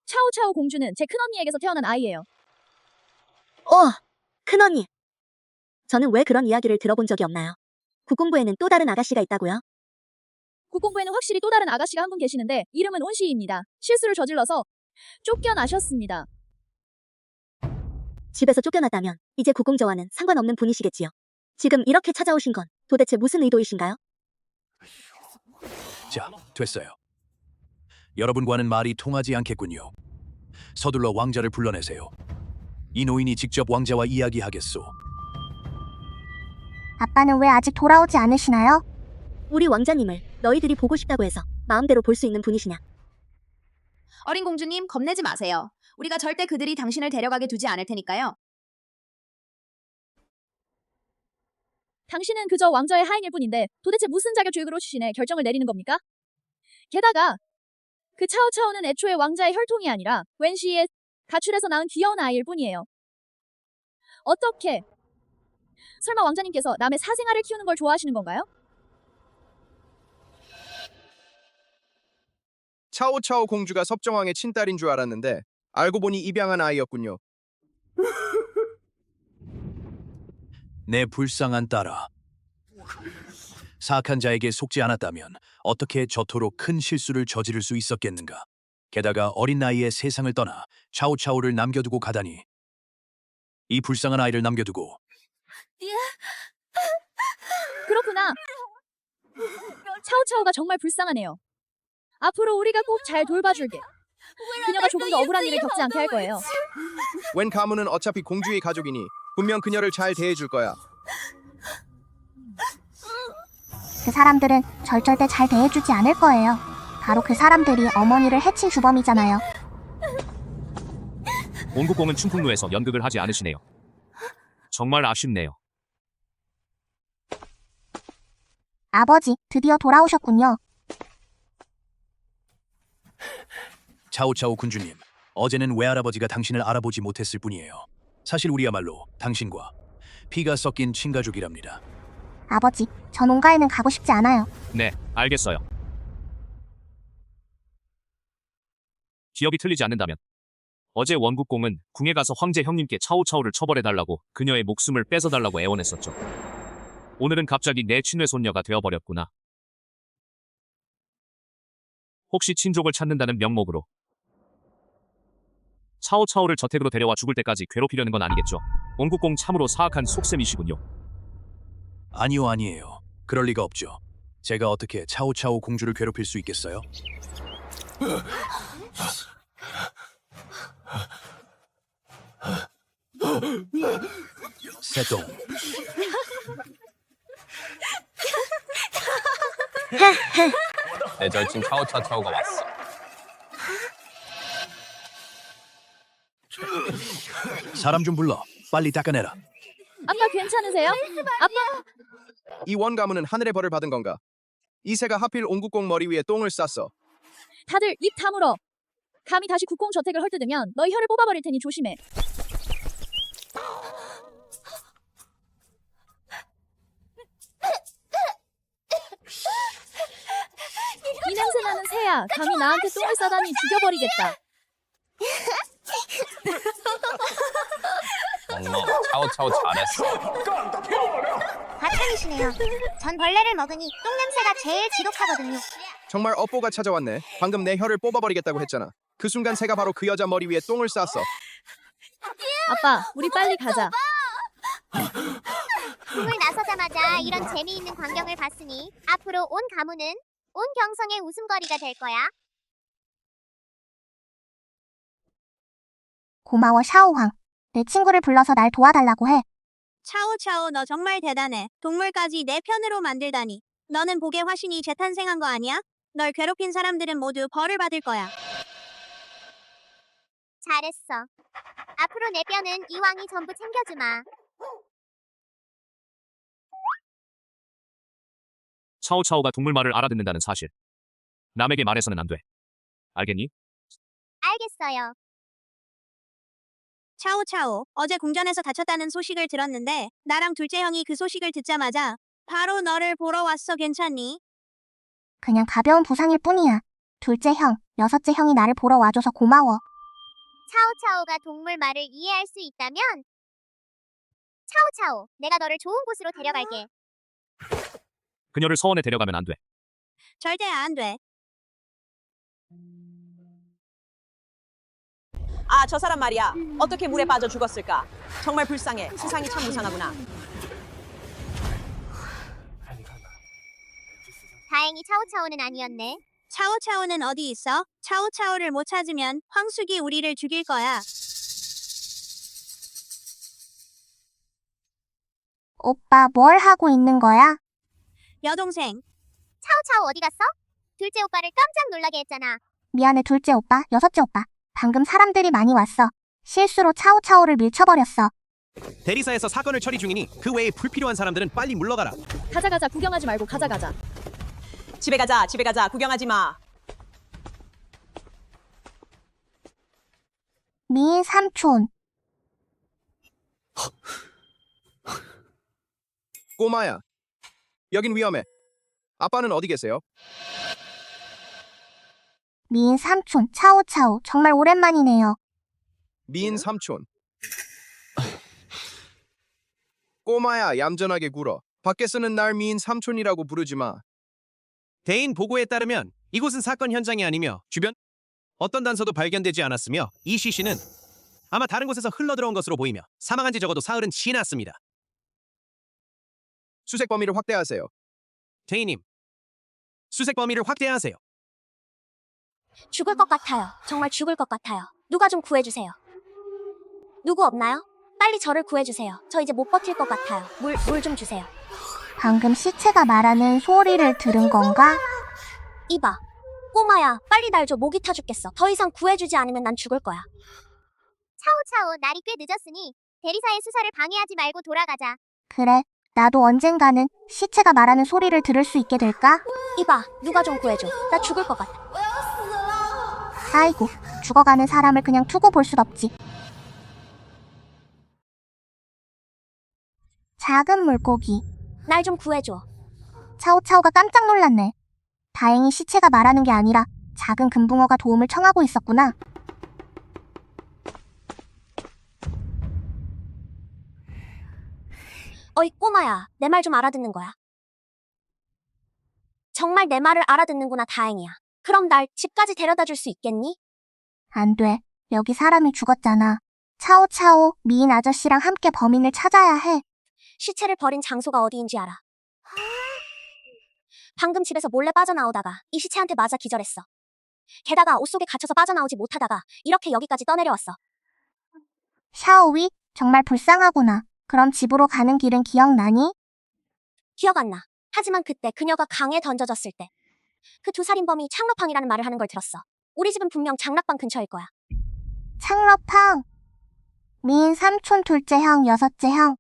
차오차오 공주는 제 큰언니에게서 태어난 아이예요. 큰언니. 저는 왜 그런 이야기를 들어본 적이 없나요? 국공부에는 또 다른 아가씨가 있다고요? 국공부에는 확실히 또 다른 아가씨가 한 분 계시는데 이름은 온씨입니다. 실수를 저질러서 쫓겨나셨습니다. 집에서 쫓겨났다면 이제 국공저와는 상관없는 분이시겠지요. 지금 이렇게 찾아오신 건 도대체 무슨 의도이신가요? 자, 됐어요. 여러분과는 말이 통하지 않겠군요. 서둘러 왕자를 불러내세요. 이 노인이 직접 왕자와 이야기하겠소. 아빠는 왜 아직 돌아오지 않으시나요? 우리 왕자님을 너희들이 보고 싶다고 해서 마음대로 볼 수 있는 분이시냐? 어린 공주님, 겁내지 마세요. 우리가 절대 그들이 당신을 데려가게 두지 않을 테니까요. 당신은 그저 왕자의 하인일 뿐인데 도대체 무슨 자격주의로 주신의 결정을 내리는 겁니까? 게다가 그 차오차오는 애초에 왕자의 혈통이 아니라 웬시의 가출해서 낳은 귀여운 아이일 뿐이에요. 어떻게? 설마 왕자님께서 남의 사생아를 키우는 걸 좋아하시는 건가요? 차오차오 공주가 섭정왕의 친딸인 줄 알았는데 알고 보니 입양한 아이였군요. 내 불쌍한 딸아. 사악한 자에게 속지 않았다면 어떻게 저토록 큰 실수를 저지를 수 있었겠는가. 게다가 어린 나이에 세상을 떠나 차오차오를 남겨두고 가다니. 이 불쌍한 아이를 남겨두고. 그렇구나. 차오차오가 정말 불쌍하네요. 앞으로 우리가 꼭 잘 돌봐줄게. 그녀가 조금 더 억울한 일을 겪지 않게 할 거예요. 웬 가문은 어차피 공주의 가족이니 분명 그녀를 잘 대해줄 거야. 그 사람들은 절 절대 잘 대해주지 않을 거예요. 바로 그 사람들이 어머니를 해친 주범이잖아요. 옹국공은 충풍로에서 연극을 하지 않으시네요. 정말 아쉽네요. 아버지, 드디어 돌아오셨군요. 차오차오 군주님, 어제는 외할아버지가 당신을 알아보지 못했을 뿐이에요. 사실 우리야말로 당신과 피가 섞인 친가족이랍니다. 아버지, 전 온가에는 가고 싶지 않아요. 네, 알겠어요. 기억이 틀리지 않는다면 어제 원국공은 궁에 가서 황제 형님께 차오차오를 처벌해달라고 그녀의 목숨을 뺏어달라고 애원했었죠. 오늘은 갑자기 내 친외 손녀가 되어버렸구나. 혹시 친족을 찾는다는 명목으로 차오차오를 저택으로 데려와 죽을 때까지 괴롭히려는 건 아니겠죠. 원국공 참으로 사악한 속셈이시군요. 아니요, 아니에요. 그럴 리가 없죠. 제가 어떻게 차오차오 공주를 괴롭힐 수 있겠어요? 세동. 내 절친 차오차차오가 왔어. 사람 좀 불러. 빨리 닦아내라. 아빠 괜찮으세요? 아빠! 이 원 가문은 하늘의 벌을 받은 건가? 이 새가 하필 옹국공 머리 위에 똥을 쌌어. 다들 입 다물어. 감히 다시 국공 저택을 헐뜯으면 너희 혀를 뽑아버릴 테니 조심해. 이 냄새나는 새야. 감히 나한테 똥을 싸다니 죽여버리겠다. 멍멍, 차오차오 잘했어. 과찬이시네요. 전 벌레를 먹으니 똥냄새가 제일 지독하거든요. 정말 업보가 찾아왔네. 방금 내 혀를 뽑아버리겠다고 했잖아. 그 순간 새가 바로 그 여자 머리 위에 똥을 쌌어. 아빠, 우리 빨리 가자. 꿈을 나서자마자 이런 재미있는 광경을 봤으니 앞으로 온 가문은 온 경성의 웃음거리가 될 거야. 고마워 샤오황. 내 친구를 불러서 날 도와달라고 해. 차오차오 너 정말 대단해. 동물까지 내 편으로 만들다니. 너는 복의 화신이 재탄생한 거 아니야? 널 괴롭힌 사람들은 모두 벌을 받을 거야. 잘했어. 앞으로 내 뼈는 이왕이 전부 챙겨주마. 차오차오가 동물 말을 알아듣는다는 사실. 남에게 말해서는 안 돼. 알겠니? 알겠어요. 차오차오, 어제 궁전에서 다쳤다는 소식을 들었는데 나랑 둘째 형이 그 소식을 듣자마자 바로 너를 보러 왔어. 괜찮니? 그냥 가벼운 부상일 뿐이야. 둘째 형, 여섯째 형이 나를 보러 와줘서 고마워. 차오차오가 동물 말을 이해할 수 있다면 차오차오, 내가 너를 좋은 곳으로 데려갈게. 그녀를 서원에 데려가면 안 돼. 절대 안 돼. 아, 저 사람 말이야. 어떻게 물에 빠져 죽었을까? 정말 불쌍해. 세상이 참 무상하구나. 다행히 차오차오는 아니었네. 차오차오는 어디 있어? 차오차오를 못 찾으면 황숙이 우리를 죽일 거야. 오빠 뭘 하고 있는 거야? 여동생. 차오차오 어디 갔어? 둘째 오빠를 깜짝 놀라게 했잖아. 미안해 둘째 오빠, 여섯째 오빠. 방금 사람들이 많이 왔어. 실수로 차오차오를 밀쳐버렸어. 대리사에서 사건을 처리 중이니 그 외에 불필요한 사람들은 빨리 물러가라. 가자, 구경하지 말고 가자. 집에 가자. 구경하지 마. 미인 삼촌. 꼬마야, 여긴 위험해. 아빠는 어디 계세요? 미인 삼촌, 차오차오. 정말 오랜만이네요. 미인 삼촌. 꼬마야, 얌전하게 굴어. 밖에서는 날 미인 삼촌이라고 부르지 마. 대인 보고에 따르면 이곳은 사건 현장이 아니며 주변 어떤 단서도 발견되지 않았으며 이 시신은 아마 다른 곳에서 흘러들어온 것으로 보이며 사망한 지 적어도 사흘은 지났습니다. 수색 범위를 확대하세요. 대인님, 수색 범위를 확대하세요. 죽을 것 같아요. 정말 죽을 것 같아요. 누가 좀 구해주세요. 누구 없나요? 빨리 저를 구해주세요. 저 이제 못 버틸 것 같아요. 물 좀 주세요. 방금 시체가 말하는 소리를 들은 건가? 이봐, 꼬마야, 빨리 날 줘. 목이 타 죽겠어. 더 이상 구해주지 않으면 난 죽을 거야. 차오차오, 날이 꽤 늦었으니 대리사의 수사를 방해하지 말고 돌아가자. 그래, 나도 언젠가는 시체가 말하는 소리를 들을 수 있게 될까? 이봐, 누가 좀 구해줘. 나 죽을 것 같아. 아이고, 죽어가는 사람을 그냥 두고 볼 순 없지. 작은 물고기. 날 좀 구해줘. 차오차오가 깜짝 놀랐네. 다행히 시체가 말하는 게 아니라 작은 금붕어가 도움을 청하고 있었구나. 어이 꼬마야, 내 말 좀 알아듣는 거야? 정말 내 말을 알아듣는구나. 다행이야. 그럼 날 집까지 데려다 줄 수 있겠니? 안 돼. 여기 사람이 죽었잖아. 차오차오, 미인 아저씨랑 함께 범인을 찾아야 해. 시체를 버린 장소가 어디인지 알아. 방금 집에서 몰래 빠져나오다가 이 시체한테 맞아 기절했어. 게다가 옷 속에 갇혀서 빠져나오지 못하다가 이렇게 여기까지 떠내려왔어. 샤오위, 정말 불쌍하구나. 그럼 집으로 가는 길은 기억나니? 기억 안 나. 하지만 그때 그녀가 강에 던져졌을 때 그 두 살인범이 창러팡이라는 말을 하는 걸 들었어. 우리 집은 분명 장락방 근처일 거야. 창러팡. 미인 삼촌, 둘째 형, 여섯째 형.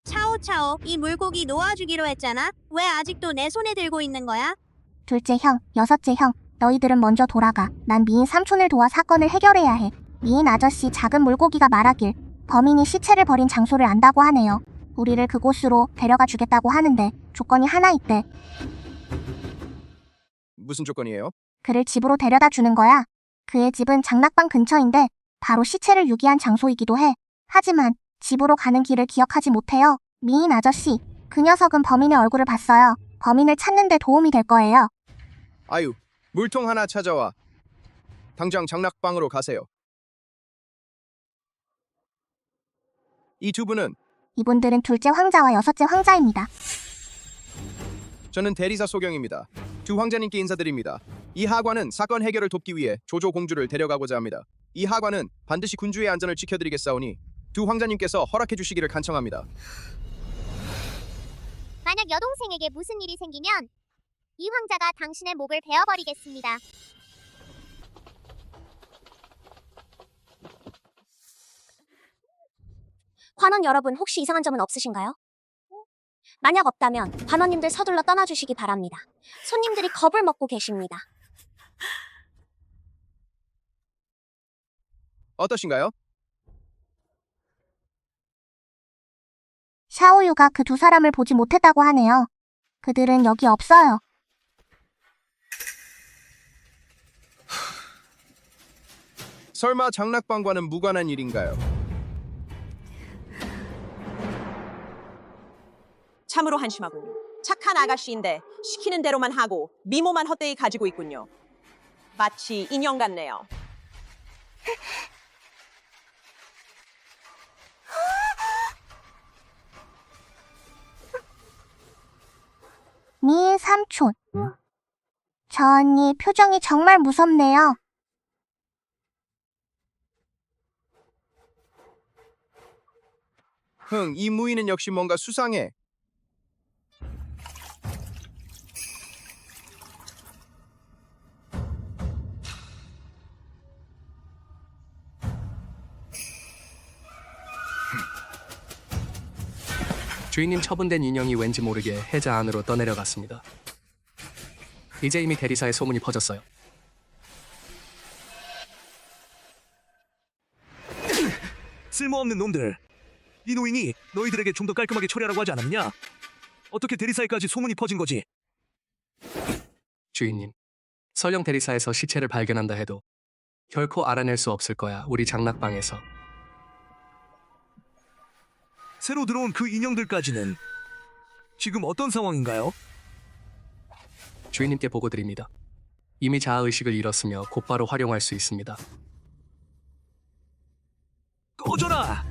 차오차오, 이 물고기 놓아주기로 했잖아. 왜 아직도 내 손에 들고 있는 거야? 둘째 형, 여섯째 형, 너희들은 먼저 돌아가. 난 미인 삼촌을 도와 사건을 해결해야 해. 미인 아저씨, 작은 물고기가 말하길 범인이 시체를 버린 장소를 안다고 하네요. 우리를 그곳으로 데려가 주겠다고 하는데 조건이 하나 있대. 무슨 조건이에요? 그를 집으로 데려다 주는 거야. 그의 집은 장락방 근처인데 바로 시체를 유기한 장소이기도 해. 하지만 집으로 가는 길을 기억하지 못해요. 미인 아저씨, 그 녀석은 범인의 얼굴을 봤어요. 범인을 찾는 데 도움이 될 거예요. 아유, 물통 하나 찾아와. 당장 장락방으로 가세요. 이 두 분은 이분들은 둘째 황자와 여섯째 황자입니다. 저는 대리사 소경입니다. 두 황자님께 인사드립니다. 이 하관은 사건 해결을 돕기 위해 조조 공주를 데려가고자 합니다. 이 하관은 반드시 군주의 안전을 지켜드리겠사오니 두 황자님께서 허락해 주시기를 간청합니다. 만약 여동생에게 무슨 일이 생기면 이 황자가 당신의 목을 베어버리겠습니다. 관원 여러분 혹시 이상한 점은 없으신가요? 만약 없다면 관원님들 서둘러 떠나주시기 바랍니다. 손님들이 겁을 먹고 계십니다. 어떠신가요? 샤오유가 그 두 사람을 보지 못했다고 하네요. 그들은 여기 없어요. 설마 장락방과는 무관한 일인가요? 참으로 한심하군요. 착한 아가씨인데 시키는 대로만 하고 미모만 헛되이 가지고 있군요. 마치 인형 같네요. 미인 삼촌. 저 언니 표정이 정말 무섭네요. 이 무인은 역시 뭔가 수상해. 주인님 처분된 인형이 왠지 모르게 해자 안으로 떠내려갔습니다. 이제 이미 대리사에 소문이 퍼졌어요. 쓸모없는 놈들. 이 노인이 너희들에게 좀 더 깔끔하게 처리하라고 하지 않았냐? 어떻게 대리사에까지 소문이 퍼진 거지? 주인님, 설령 대리사에서 시체를 발견한다 해도 결코 알아낼 수 없을 거야. 우리 장락방에서. 새로 들어온 그 인형들까지는 지금 어떤 상황인가요? 주인님께 보고 드립니다. 이미 자아의식을 잃었으며 곧바로 활용할 수 있습니다. 꺼져라!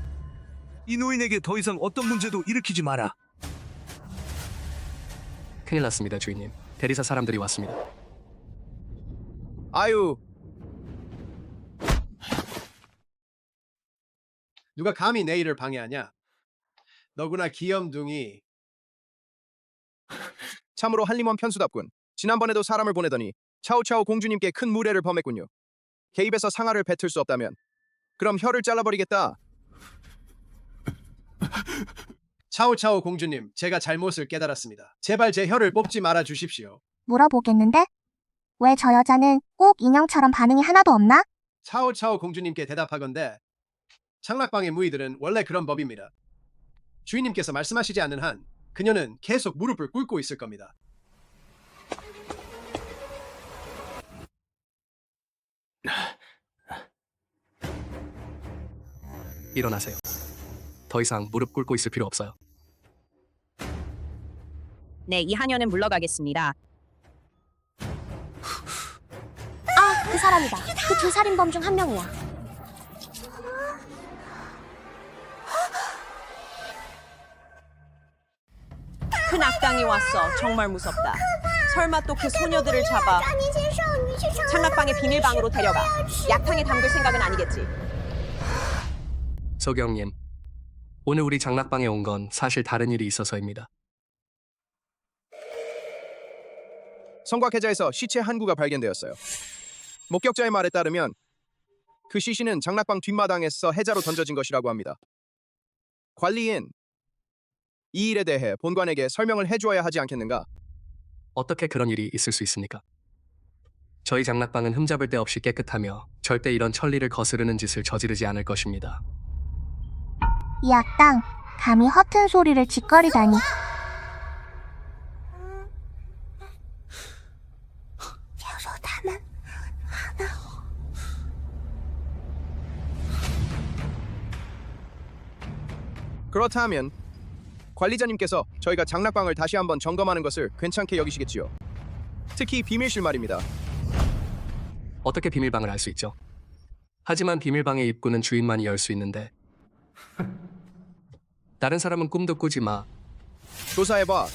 이 노인에게 더 이상 어떤 문제도 일으키지 마라. 큰일 났습니다, 주인님. 대리사 사람들이 왔습니다. 아유, 누가 감히 내 일을 방해하냐? 너구나 귀염둥이. 참으로 한림원 편수답군. 지난번에도 사람을 보내더니 차오차오 공주님께 큰 무례를 범했군요. 개입해서 상하를 뱉을 수 없다면 그럼 혀를 잘라버리겠다. 차오차오 공주님, 제가 잘못을 깨달았습니다. 제발 제 혀를 뽑지 말아 주십시오. 물어보겠는데? 왜 저 여자는 꼭 인형처럼 반응이 하나도 없나? 차오차오 공주님께 대답하건대 장락방의 무희들은 원래 그런 법입니다. 주인님께서 말씀하시지 않는 한 그녀는 계속 무릎을 꿇고 있을 겁니다. 일어나세요. 더 이상 무릎 꿇고 있을 필요 없어요. 네, 이 하녀는 물러가겠습니다. 아, 그 사람이다. 그 두 살인범 중 한 명이야. 큰 악당이 왔어. 정말 무섭다. 설마 또 그 소녀들을 잡아 장락방의 비밀방으로 데려가 약탕에 담글 생각은 아니겠지. 소경님, 오늘 우리 장락방에 온 건 사실 다른 일이 있어서입니다. 성곽 해자에서 시체 한 구가 발견되었어요. 목격자의 말에 따르면 그 시신은 장락방 뒷마당에서 해자로 던져진 것이라고 합니다. 관리인, 이 일에 대해 본관에게 설명을 해주어야 하지 않겠는가? 어떻게 그런 일이 있을 수 있습니까? 저희 장락방은 흠잡을 데 없이 깨끗하며 절대 이런 천리를 거스르는 짓을 저지르지 않을 것입니다. 이 악당, 감히 허튼 소리를 짓거리다니. 그렇다면 관리자님께서 저희가 장락방을 다시 한번 점검하는 것을 괜찮게 여기시겠지요. 특히 비밀실 말입니다. 어떻게 비밀방을 알 수 있죠? 하지만 비밀방의 입구는 주인만이 열 수 있는데 다른 사람은 꿈도 꾸지 마. 조사해봐.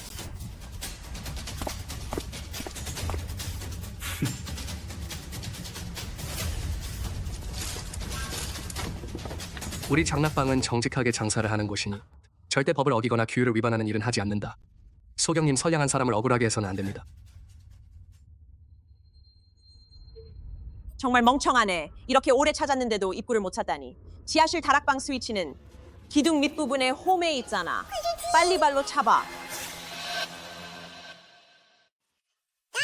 우리 장락방은 정직하게 장사를 하는 곳이니 절대 법을 어기거나 규율을 위반하는 일은 하지 않는다. 소경님 선량한 사람을 억울하게 해서는 안 됩니다. 정말 멍청하네. 이렇게 오래 찾았는데도 입구를 못 찾다니. 지하실 다락방 스위치는 기둥 밑부분에 홈에 있잖아. 빨리 발로 차봐.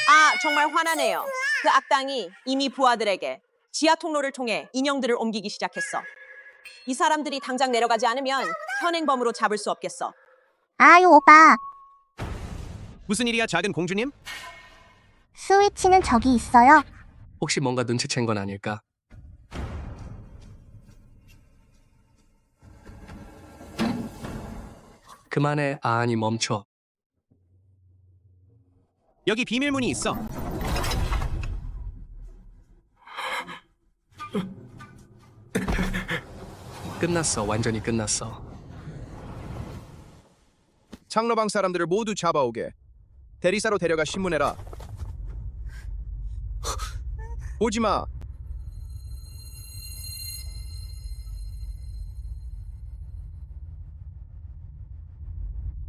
아, 정말 화나네요. 그 악당이 이미 부하들에게 지하 통로를 통해 인형들을 옮기기 시작했어. 이 사람들이 당장 내려가지 않으면 현행범으로 잡을 수 없겠어. 아유, 오빠. 무슨 일이야, 작은 공주님? 스위치는 저기 있어요. 혹시 뭔가 눈치챈 건 아닐까? 그만해. 아니 멈춰. 여기 비밀문이 있어. 끝났어. 완전히 끝났어. 장로방 사람들을 모두 잡아오게. 대리사로 데려가 신문해라. 오지마.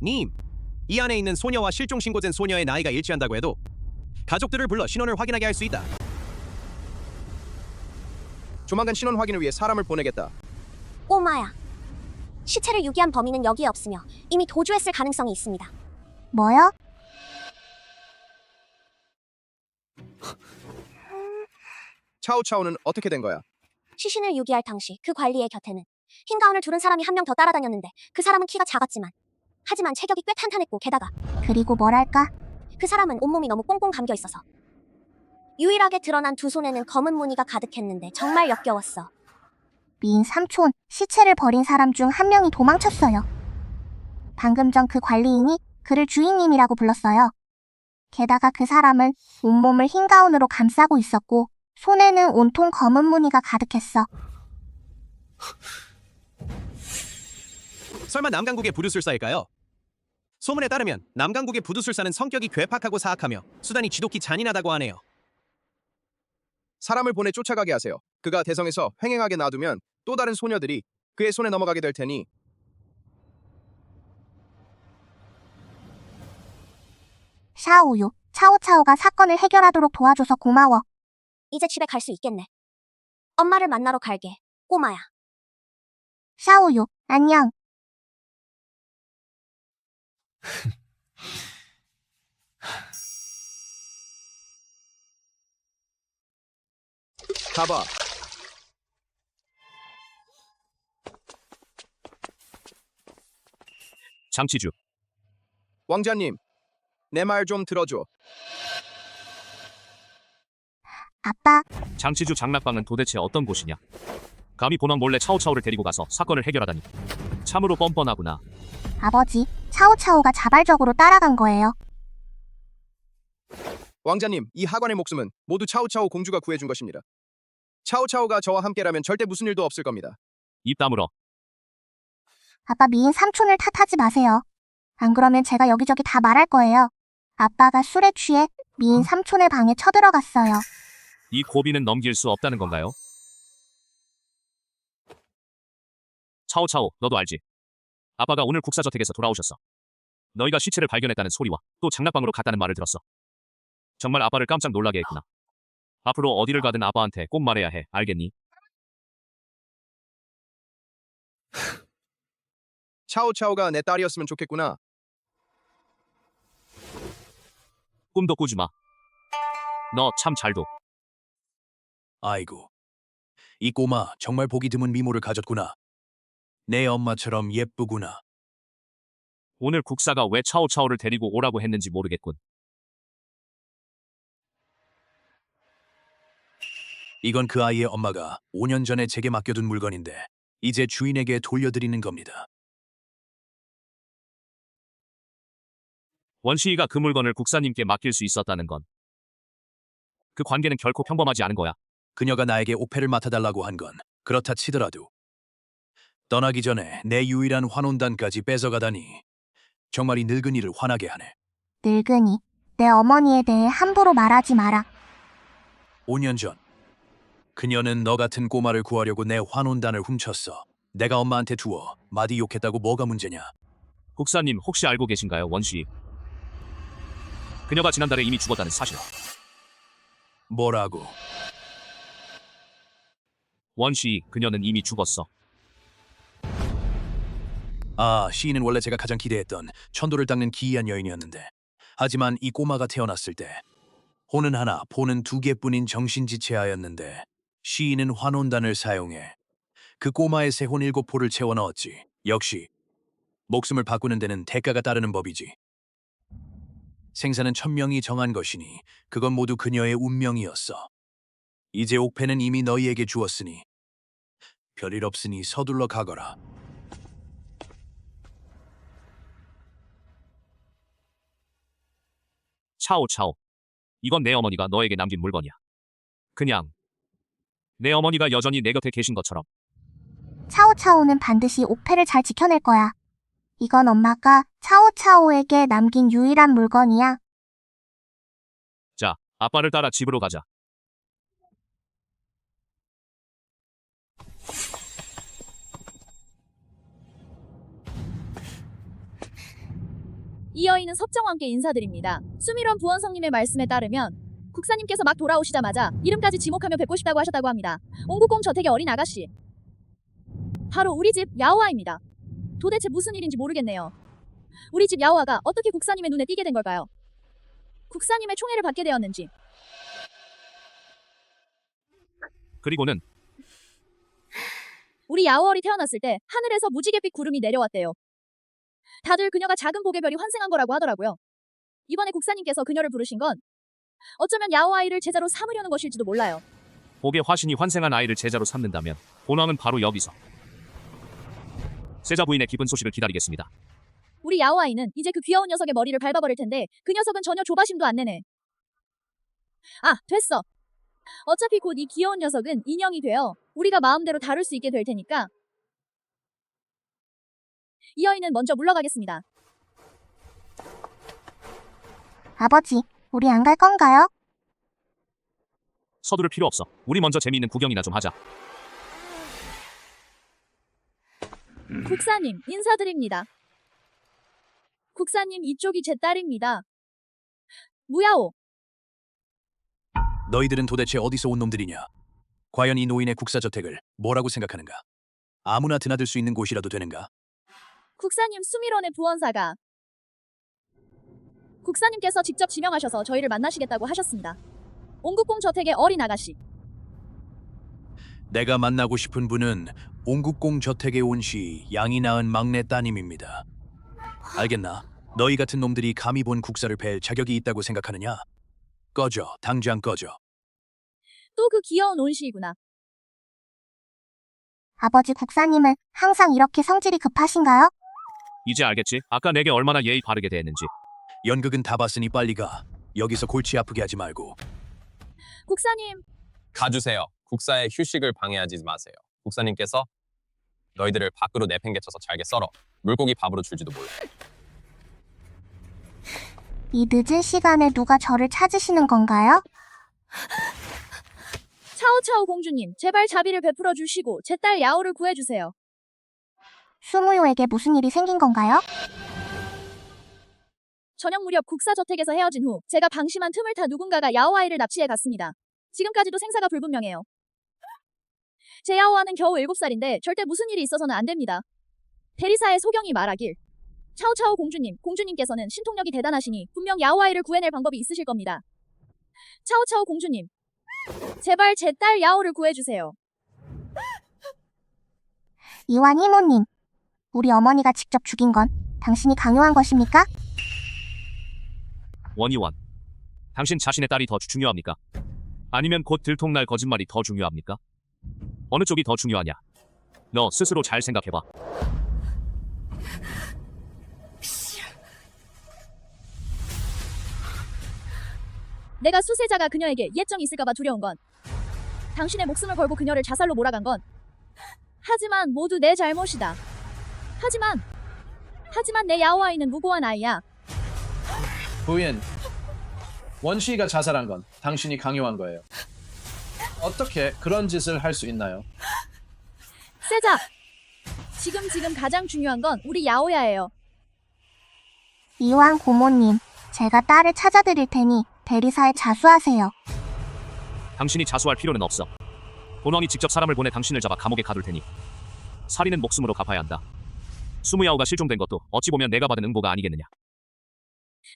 님, 이 안에 있는 소녀와 실종 신고된 소녀의 나이가 일치한다고 해도 가족들을 불러 신원을 확인하게 할 수 있다. 조만간 신원 확인을 위해 사람을 보내겠다. 꼬마야. 시체를 유기한 범인은 여기에 없으며 이미 도주했을 가능성이 있습니다. 뭐요? 차오차오는 어떻게 된 거야? 시신을 유기할 당시 그 관리의 곁에는 흰 가운을 두른 사람이 한 명 더 따라다녔는데 그 사람은 키가 작았지만 하지만 체격이 꽤 탄탄했고 게다가 그리고 뭐랄까? 그 사람은 온몸이 너무 꽁꽁 감겨 있어서 유일하게 드러난 두 손에는 검은 무늬가 가득했는데 정말 역겨웠어. 미인 삼촌, 시체를 버린 사람 중 한 명이 도망쳤어요. 방금 전 그 관리인이 그를 주인님이라고 불렀어요. 게다가 그 사람은 온몸을 흰 가운으로 감싸고 있었고 손에는 온통 검은 무늬가 가득했어. 설마 남강국의 부두술사일까요? 소문에 따르면 남강국의 부두술사는 성격이 괴팍하고 사악하며 수단이 지독히 잔인하다고 하네요. 사람을 보내 쫓아가게 하세요. 그가 대성에서 횡행하게 놔두면 또 다른 소녀들이 그의 손에 넘어가게 될 테니. 샤오유, 차오차오가 사건을 해결하도록 도와줘서 고마워. 이제 집에 갈 수 있겠네. 엄마를 만나러 갈게. 꼬마야. 샤오유, 안녕. 가봐. 장치주. 왕자님, 내 말 좀 들어줘. 아빠. 장치주 장락방은 도대체 어떤 곳이냐? 감히 본왕 몰래 차오차오를 데리고 가서 사건을 해결하다니. 참으로 뻔뻔하구나. 아버지, 차오차오가 자발적으로 따라간 거예요. 왕자님, 이 하관의 목숨은 모두 차오차오 공주가 구해준 것입니다. 차오차오가 저와 함께라면 절대 무슨 일도 없을 겁니다. 입 다물어. 아빠 미인 삼촌을 탓하지 마세요. 안 그러면 제가 여기저기 다 말할 거예요. 아빠가 술에 취해 미인 삼촌의 방에 쳐들어갔어요. 이 고비는 넘길 수 없다는 건가요? 차오차오, 너도 알지? 아빠가 오늘 국사저택에서 돌아오셨어. 너희가 시체를 발견했다는 소리와 또 장락방으로 갔다는 말을 들었어. 정말 아빠를 깜짝 놀라게 했구나. 앞으로 어디를 가든 아빠한테 꼭 말해야 해. 알겠니? 차오차오가 내 딸이었으면 좋겠구나. 꿈도 꾸지 마. 너 참 잘도. 아이고, 이 꼬마 정말 보기 드문 미모를 가졌구나. 내 엄마처럼 예쁘구나. 오늘 국사가 왜 차오차오를 데리고 오라고 했는지 모르겠군. 이건 그 아이의 엄마가 5년 전에 제게 맡겨둔 물건인데 이제 주인에게 돌려드리는 겁니다. 원시이가 그 물건을 국사님께 맡길 수 있었다는 건 그 관계는 결코 평범하지 않은 거야. 그녀가 나에게 옥패를 맡아달라고 한 건 그렇다 치더라도 떠나기 전에 내 유일한 환혼단까지 뺏어가다니 정말 이 늙은이를 화나게 하네. 늙은이, 내 어머니에 대해 함부로 말하지 마라. 5년 전 그녀는 너 같은 꼬마를 구하려고 내 환혼단을 훔쳤어. 내가 엄마한테 두어 마디 욕했다고 뭐가 문제냐. 국사님 혹시 알고 계신가요, 원시이? 그녀가 지난달에 이미 죽었다는 사실. 뭐라고? 원시이, 그녀는 이미 죽었어. 아, 시인은 원래 제가 가장 기대했던 천도를 닦는 기이한 여인이었는데, 하지만 이 꼬마가 태어났을 때 호는 하나, 포는 2개뿐인 정신지체하였는데 시인은 환혼단을 사용해 그 꼬마의 새 혼 7포를 채워 넣었지. 역시 목숨을 바꾸는 데는 대가가 따르는 법이지. 생사는 천명이 정한 것이니 그건 모두 그녀의 운명이었어. 이제 옥패는 이미 너희에게 주었으니 별일 없으니 서둘러 가거라. 차오. 이건 내 어머니가 너에게 남긴 물건이야. 그냥 내 어머니가 여전히 내 곁에 계신 것처럼. 차오차오는 반드시 옥패를 잘 지켜낼 거야. 이건 엄마가 차오차오에게 남긴 유일한 물건이야. 자, 아빠를 따라 집으로 가자. 이 여인은 섭정왕께 인사드립니다. 수미론 부원성님의 말씀에 따르면 국사님께서 막 돌아오시자마자 이름까지 지목하며 뵙고 싶다고 하셨다고 합니다. 옹국공 저택의 어린 아가씨. 바로 우리 집 야오아입니다. 도대체 무슨 일인지 모르겠네요. 우리 집 야오아가 어떻게 국사님의 눈에 띄게 된 걸까요? 국사님의 총애를 받게 되었는지. 그리고는 우리 야오얼이 태어났을 때 하늘에서 무지갯빛 구름이 내려왔대요. 다들 그녀가 작은 복의 별이 환생한 거라고 하더라고요. 이번에 국사님께서 그녀를 부르신 건 어쩌면 야오아이를 제자로 삼으려는 것일지도 몰라요. 복의 화신이 환생한 아이를 제자로 삼는다면 본왕은 바로 여기서 세자 부인의 기쁜 소식을 기다리겠습니다. 우리 야오아이는 이제 그 귀여운 녀석의 머리를 밟아버릴 텐데 그 녀석은 전혀 조바심도 안 내네. 아, 됐어. 어차피 곧 이 귀여운 녀석은 인형이 되어 우리가 마음대로 다룰 수 있게 될 테니까 이 여인은 먼저 물러가겠습니다. 아버지, 우리 안 갈 건가요? 서두를 필요 없어. 우리 먼저 재미있는 구경이나 좀 하자. 국사님, 인사드립니다. 국사님, 이쪽이 제 딸입니다. 무야오. 너희들은 도대체 어디서 온 놈들이냐? 과연 이 노인의 국사저택을 뭐라고 생각하는가? 아무나 드나들 수 있는 곳이라도 되는가? 국사님, 수미론의 부원사가 국사님께서 직접 지명하셔서 저희를 만나시겠다고 하셨습니다. 옹국공 저택의 어린 아가씨. 내가 만나고 싶은 분은 옹국공 저택에 온 시 양이 낳은 막내 따님입니다. 알겠나? 너희 같은 놈들이 감히 본 국사를 뵐 자격이 있다고 생각하느냐? 꺼져, 당장 꺼져. 또 그 귀여운 온시이구나. 아버지 국사님은 항상 이렇게 성질이 급하신가요? 이제 알겠지? 아까 내게 얼마나 예의 바르게 대했는지. 연극은 다 봤으니 빨리 가. 여기서 골치 아프게 하지 말고. 국사님. 가주세요. 국사의 휴식을 방해하지 마세요. 국사님께서 너희들을 밖으로 내팽개쳐서 잘게 썰어 물고기 밥으로 줄지도 몰라. 이 늦은 시간에 누가 저를 찾으시는 건가요? 차오차오 공주님, 제발 자비를 베풀어 주시고 제 딸 야오를 구해주세요. 수무요에게 무슨 일이 생긴 건가요? 저녁 무렵 국사저택에서 헤어진 후 제가 방심한 틈을 타 누군가가 야오아이를 납치해 갔습니다. 지금까지도 생사가 불분명해요. 제 야오아는 겨우 7살인데 절대 무슨 일이 있어서는 안 됩니다. 대리사의 소경이 말하길 차오차오 공주님께서는 신통력이 대단하시니 분명 야오아이를 구해낼 방법이 있으실 겁니다. 차오차오 공주님, 제발 제 딸 야오를 구해주세요. 이완 이모님, 우리 어머니가 직접 죽인 건 당신이 강요한 것입니까? 원이원, 당신 자신의 딸이 더 중요합니까? 아니면 곧 들통날 거짓말이 더 중요합니까? 어느 쪽이 더 중요하냐? 너 스스로 잘 생각해봐. 내가 수세자가 그녀에게 이해증이 있을까봐 두려운 건, 당신의 목숨을 걸고 그녀를 자살로 몰아간 건, 하지만 모두 내 잘못이다. 하지만 내 야오아이는 무고한 아이야. 부인, 원시가 자살한 건 당신이 강요한 거예요. 어떻게 그런 짓을 할 수 있나요? 세자! 지금 가장 중요한 건 우리 야오야예요. 이왕 고모님, 제가 딸을 찾아드릴 테니 대리사에 자수하세요. 당신이 자수할 필요는 없어. 본왕이 직접 사람을 보내 당신을 잡아 감옥에 가둘 테니 살인은 목숨으로 갚아야 한다. 수무야오가 실종된 것도 어찌 보면 내가 받은 응보가 아니겠느냐.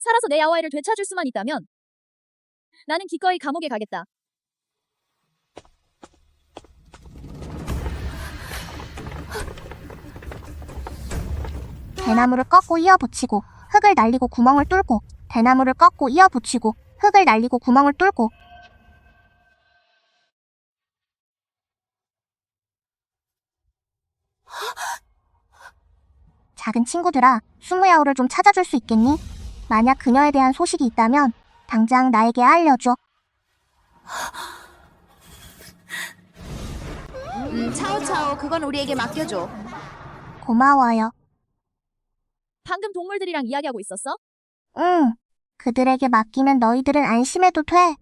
살아서 내 야오아이를 되찾을 수만 있다면 나는 기꺼이 감옥에 가겠다. 대나무를 꺾고 이어붙이고 흙을 날리고 구멍을 뚫고 대나무를 꺾고 이어붙이고 흙을 날리고 구멍을 뚫고. 작은 친구들아, 수무야오를 좀 찾아줄 수 있겠니? 만약 그녀에 대한 소식이 있다면 당장 나에게 알려줘. 차오차오, 그건 우리에게 맡겨줘. 고마워요. 방금 동물들이랑 이야기하고 있었어? 응. 그들에게 맡기면 너희들은 안심해도 돼.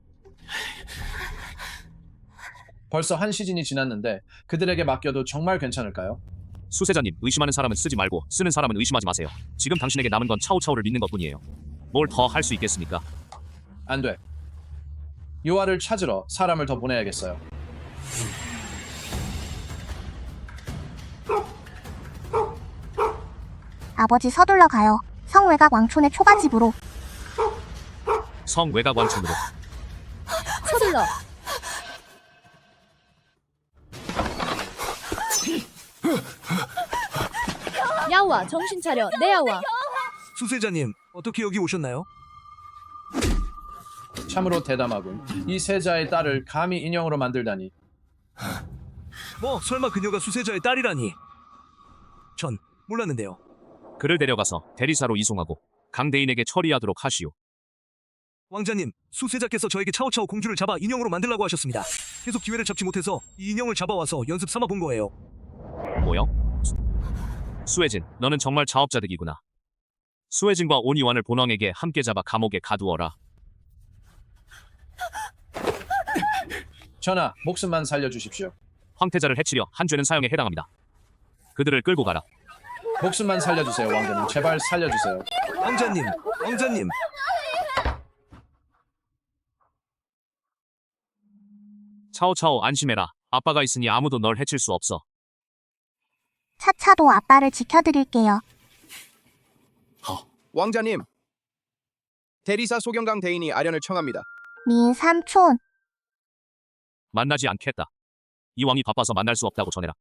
벌써 한 시즌이 지났는데 그들에게 맡겨도 정말 괜찮을까요? 수세자님, 의심하는 사람은 쓰지 말고 쓰는 사람은 의심하지 마세요. 지금 당신에게 남은 건 차오차오를 믿는 것뿐이에요. 뭘 더 할 수 있겠습니까? 안 돼. 요아를 찾으러 사람을 더 보내야겠어요. 아버지 서둘러 가요. 성외곽 왕촌의 초가집으로. 성 외곽 왕촌으로. 서둘러. 야오아, 정신 차려. 내 야오아. 수세자님, 어떻게 여기 오셨나요? 참으로 대담하군. 이 세자의 딸을 감히 인형으로 만들다니. 뭐 설마 그녀가 수세자의 딸이라니. 전 몰랐는데요. 그를 데려가서 대리사로 이송하고 강대인에게 처리하도록 하시오. 왕자님, 수세자께서 저에게 차오차오 공주를 잡아 인형으로 만들라고 하셨습니다. 계속 기회를 잡지 못해서 이 인형을 잡아와서 연습 삼아 본 거예요. 뭐요? 수혜진, 너는 정말 자업자득이구나. 수혜진과 온이완을 본왕에게 함께 잡아 감옥에 가두어라. 전하, 목숨만 살려주십시오. 황태자를 해치려 한 죄는 사형에 해당합니다. 그들을 끌고 가라. 목숨만 살려주세요, 왕자님. 제발 살려주세요. 왕자님. 차오차오, 안심해라. 아빠가 있으니 아무도 널 해칠 수 없어. 차차도 아빠를 지켜드릴게요. 왕자님, 대리사 소경강 대인이 아련을 청합니다. 미인 삼촌. 만나지 않겠다. 이 왕이 바빠서 만날 수 없다고 전해라.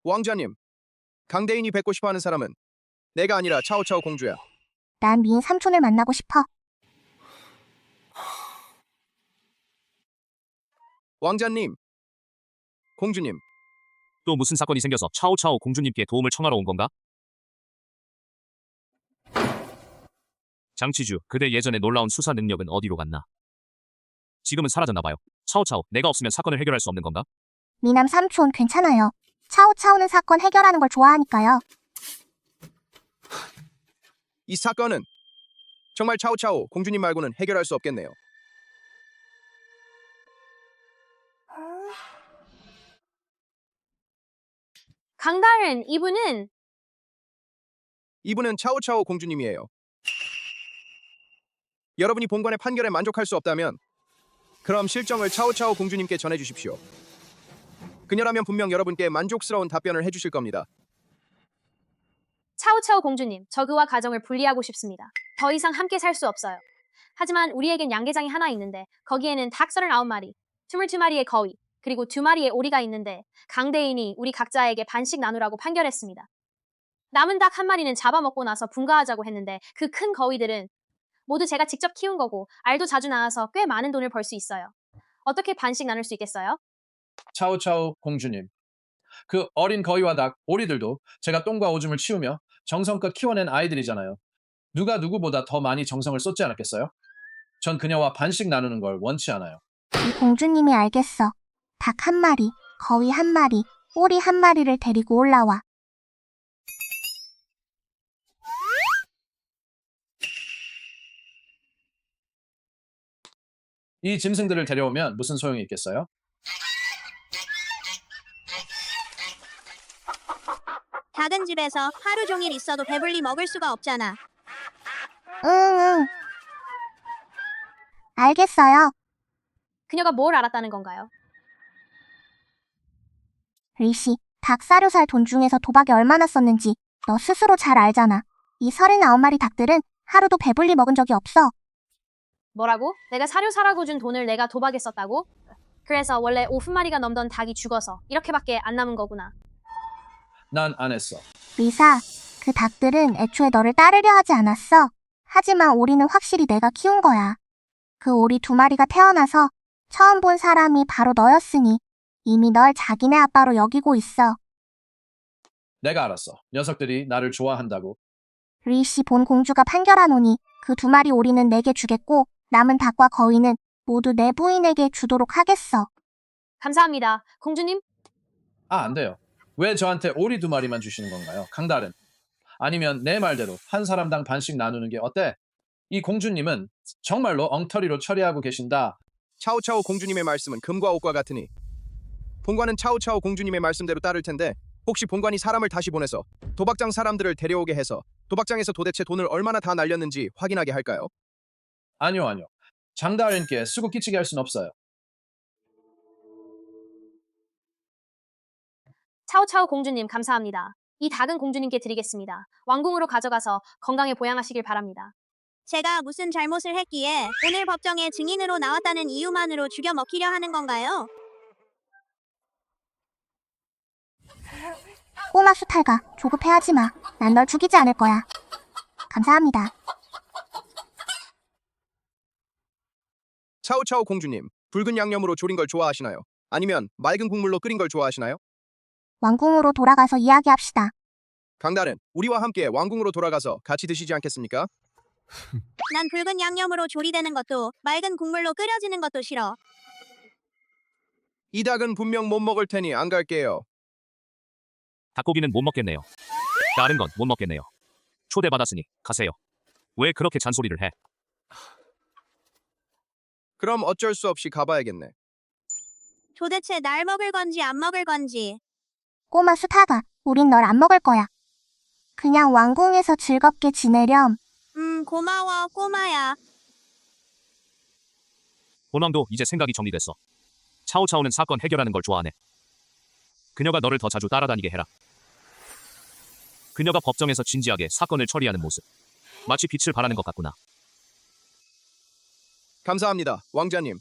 왕자님, 강 대인이 뵙고 싶어하는 사람은 내가 아니라 차오차오 공주야. 난 미인 삼촌을 만나고 싶어. 왕자님, 공주님. 또 무슨 사건이 생겨서 차오차오 공주님께 도움을 청하러 온 건가? 장치주, 그대 예전에 놀라운 수사 능력은 어디로 갔나? 지금은 사라졌나 봐요. 차오차오, 내가 없으면 사건을 해결할 수 없는 건가? 미남 삼촌 괜찮아요. 차오차오는 사건 해결하는 걸 좋아하니까요. 이 사건은 정말 차오차오 공주님 말고는 해결할 수 없겠네요. 강다른, 이분은 차오차오 공주님이에요. 여러분이 본관의 판결에 만족할 수 없다면 그럼 실정을 차오차오 공주님께 전해주십시오. 그녀라면 분명 여러분께 만족스러운 답변을 해주실 겁니다. 차오차오 공주님, 저 그와 가정을 분리하고 싶습니다. 더 이상 함께 살 수 없어요. 하지만 우리에겐 양계장이 하나 있는데 거기에는 닭 39마리, 22마리의 거위, 그리고 2마리의 오리가 있는데 강대인이 우리 각자에게 반씩 나누라고 판결했습니다. 남은 닭 1마리는 잡아먹고 나서 분가하자고 했는데 그 큰 거위들은 모두 제가 직접 키운 거고 알도 자주 낳아서 꽤 많은 돈을 벌 수 있어요. 어떻게 반씩 나눌 수 있겠어요? 차오차오 공주님. 그 어린 거위와 닭, 오리들도 제가 똥과 오줌을 치우며 정성껏 키워낸 아이들이잖아요. 누가 누구보다 더 많이 정성을 쏟지 않았겠어요? 전 그녀와 반씩 나누는 걸 원치 않아요. 이 공주님이 알겠어. 닭 한 마리, 거위 한 마리, 오리 한 마리를 데리고 올라와. 이 짐승들을 데려오면 무슨 소용이 있겠어요? 작은 집에서 하루 종일 있어도 배불리 먹을 수가 없잖아. 응. 알겠어요. 그녀가 뭘 알았다는 건가요? 리씨, 닭 사료 살 돈 중에서 도박에 얼마나 썼는지 너 스스로 잘 알잖아. 이 39마리 닭들은 하루도 배불리 먹은 적이 없어. 뭐라고? 내가 사료 사라고 준 돈을 내가 도박에 썼다고? 그래서 원래 5분마리가 넘던 닭이 죽어서 이렇게밖에 안 남은 거구나. 난 안 했어. 리사, 그 닭들은 애초에 너를 따르려 하지 않았어. 하지만 오리는 확실히 내가 키운 거야. 그 오리 2마리가 태어나서 처음 본 사람이 바로 너였으니 이미 널 자기네 아빠로 여기고 있어. 내가 알았어. 녀석들이 나를 좋아한다고. 리씨 본 공주가 판결하노니 그 2마리 오리는 내게 주겠고 남은 닭과 거위는 모두 내 부인에게 주도록 하겠어. 감사합니다. 공주님, 안 돼요. 왜 저한테 오리 2마리만 주시는 건가요? 강다른. 아니면 내 말대로 한 사람당 반씩 나누는 게 어때? 이 공주님은 정말로 엉터리로 처리하고 계신다. 차오차오 공주님의 말씀은 금과 옥과 같으니 본관은 차오차오 공주님의 말씀대로 따를 텐데 혹시 본관이 사람을 다시 보내서 도박장 사람들을 데려오게 해서 도박장에서 도대체 돈을 얼마나 다 날렸는지 확인하게 할까요? 아니요. 장다른께 수고 끼치게 할 순 없어요. 차오차오 공주님 감사합니다. 이 닭은 공주님께 드리겠습니다. 왕궁으로 가져가서 건강에 보양하시길 바랍니다. 제가 무슨 잘못을 했기에 오늘 법정에 증인으로 나왔다는 이유만으로 죽여 먹히려 하는 건가요? 꼬마 수탈가, 조급해하지 마. 난 널 죽이지 않을 거야. 감사합니다. 차오차오 공주님, 붉은 양념으로 조린 걸 좋아하시나요? 아니면 맑은 국물로 끓인 걸 좋아하시나요? 왕궁으로 돌아가서 이야기합시다. 강다른, 우리와 함께 왕궁으로 돌아가서 같이 드시지 않겠습니까? 난 붉은 양념으로 조리되는 것도 맑은 국물로 끓여지는 것도 싫어. 이 닭은 분명 못 먹을 테니 안 갈게요. 닭고기는 못 먹겠네요. 다른 건 못 먹겠네요. 초대받았으니 가세요. 왜 그렇게 잔소리를 해? 그럼 어쩔 수 없이 가봐야겠네. 도대체 날 먹을 건지 안 먹을 건지. 꼬마 수탈가, 우린 널 안 먹을 거야. 그냥 왕궁에서 즐겁게 지내렴. 고마워, 꼬마야. 본왕도 이제 생각이 정리됐어. 차오차오는 사건 해결하는 걸 좋아하네. 그녀가 너를 더 자주 따라다니게 해라. 그녀가 법정에서 진지하게 사건을 처리하는 모습. 마치 빛을 발하는 것 같구나. 감사합니다, 왕자님.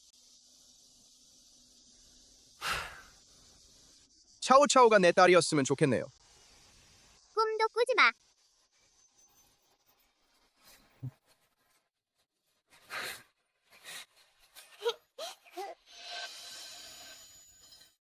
차오차오가 내 딸이었으면 좋겠네요. 꿈도 꾸지 마.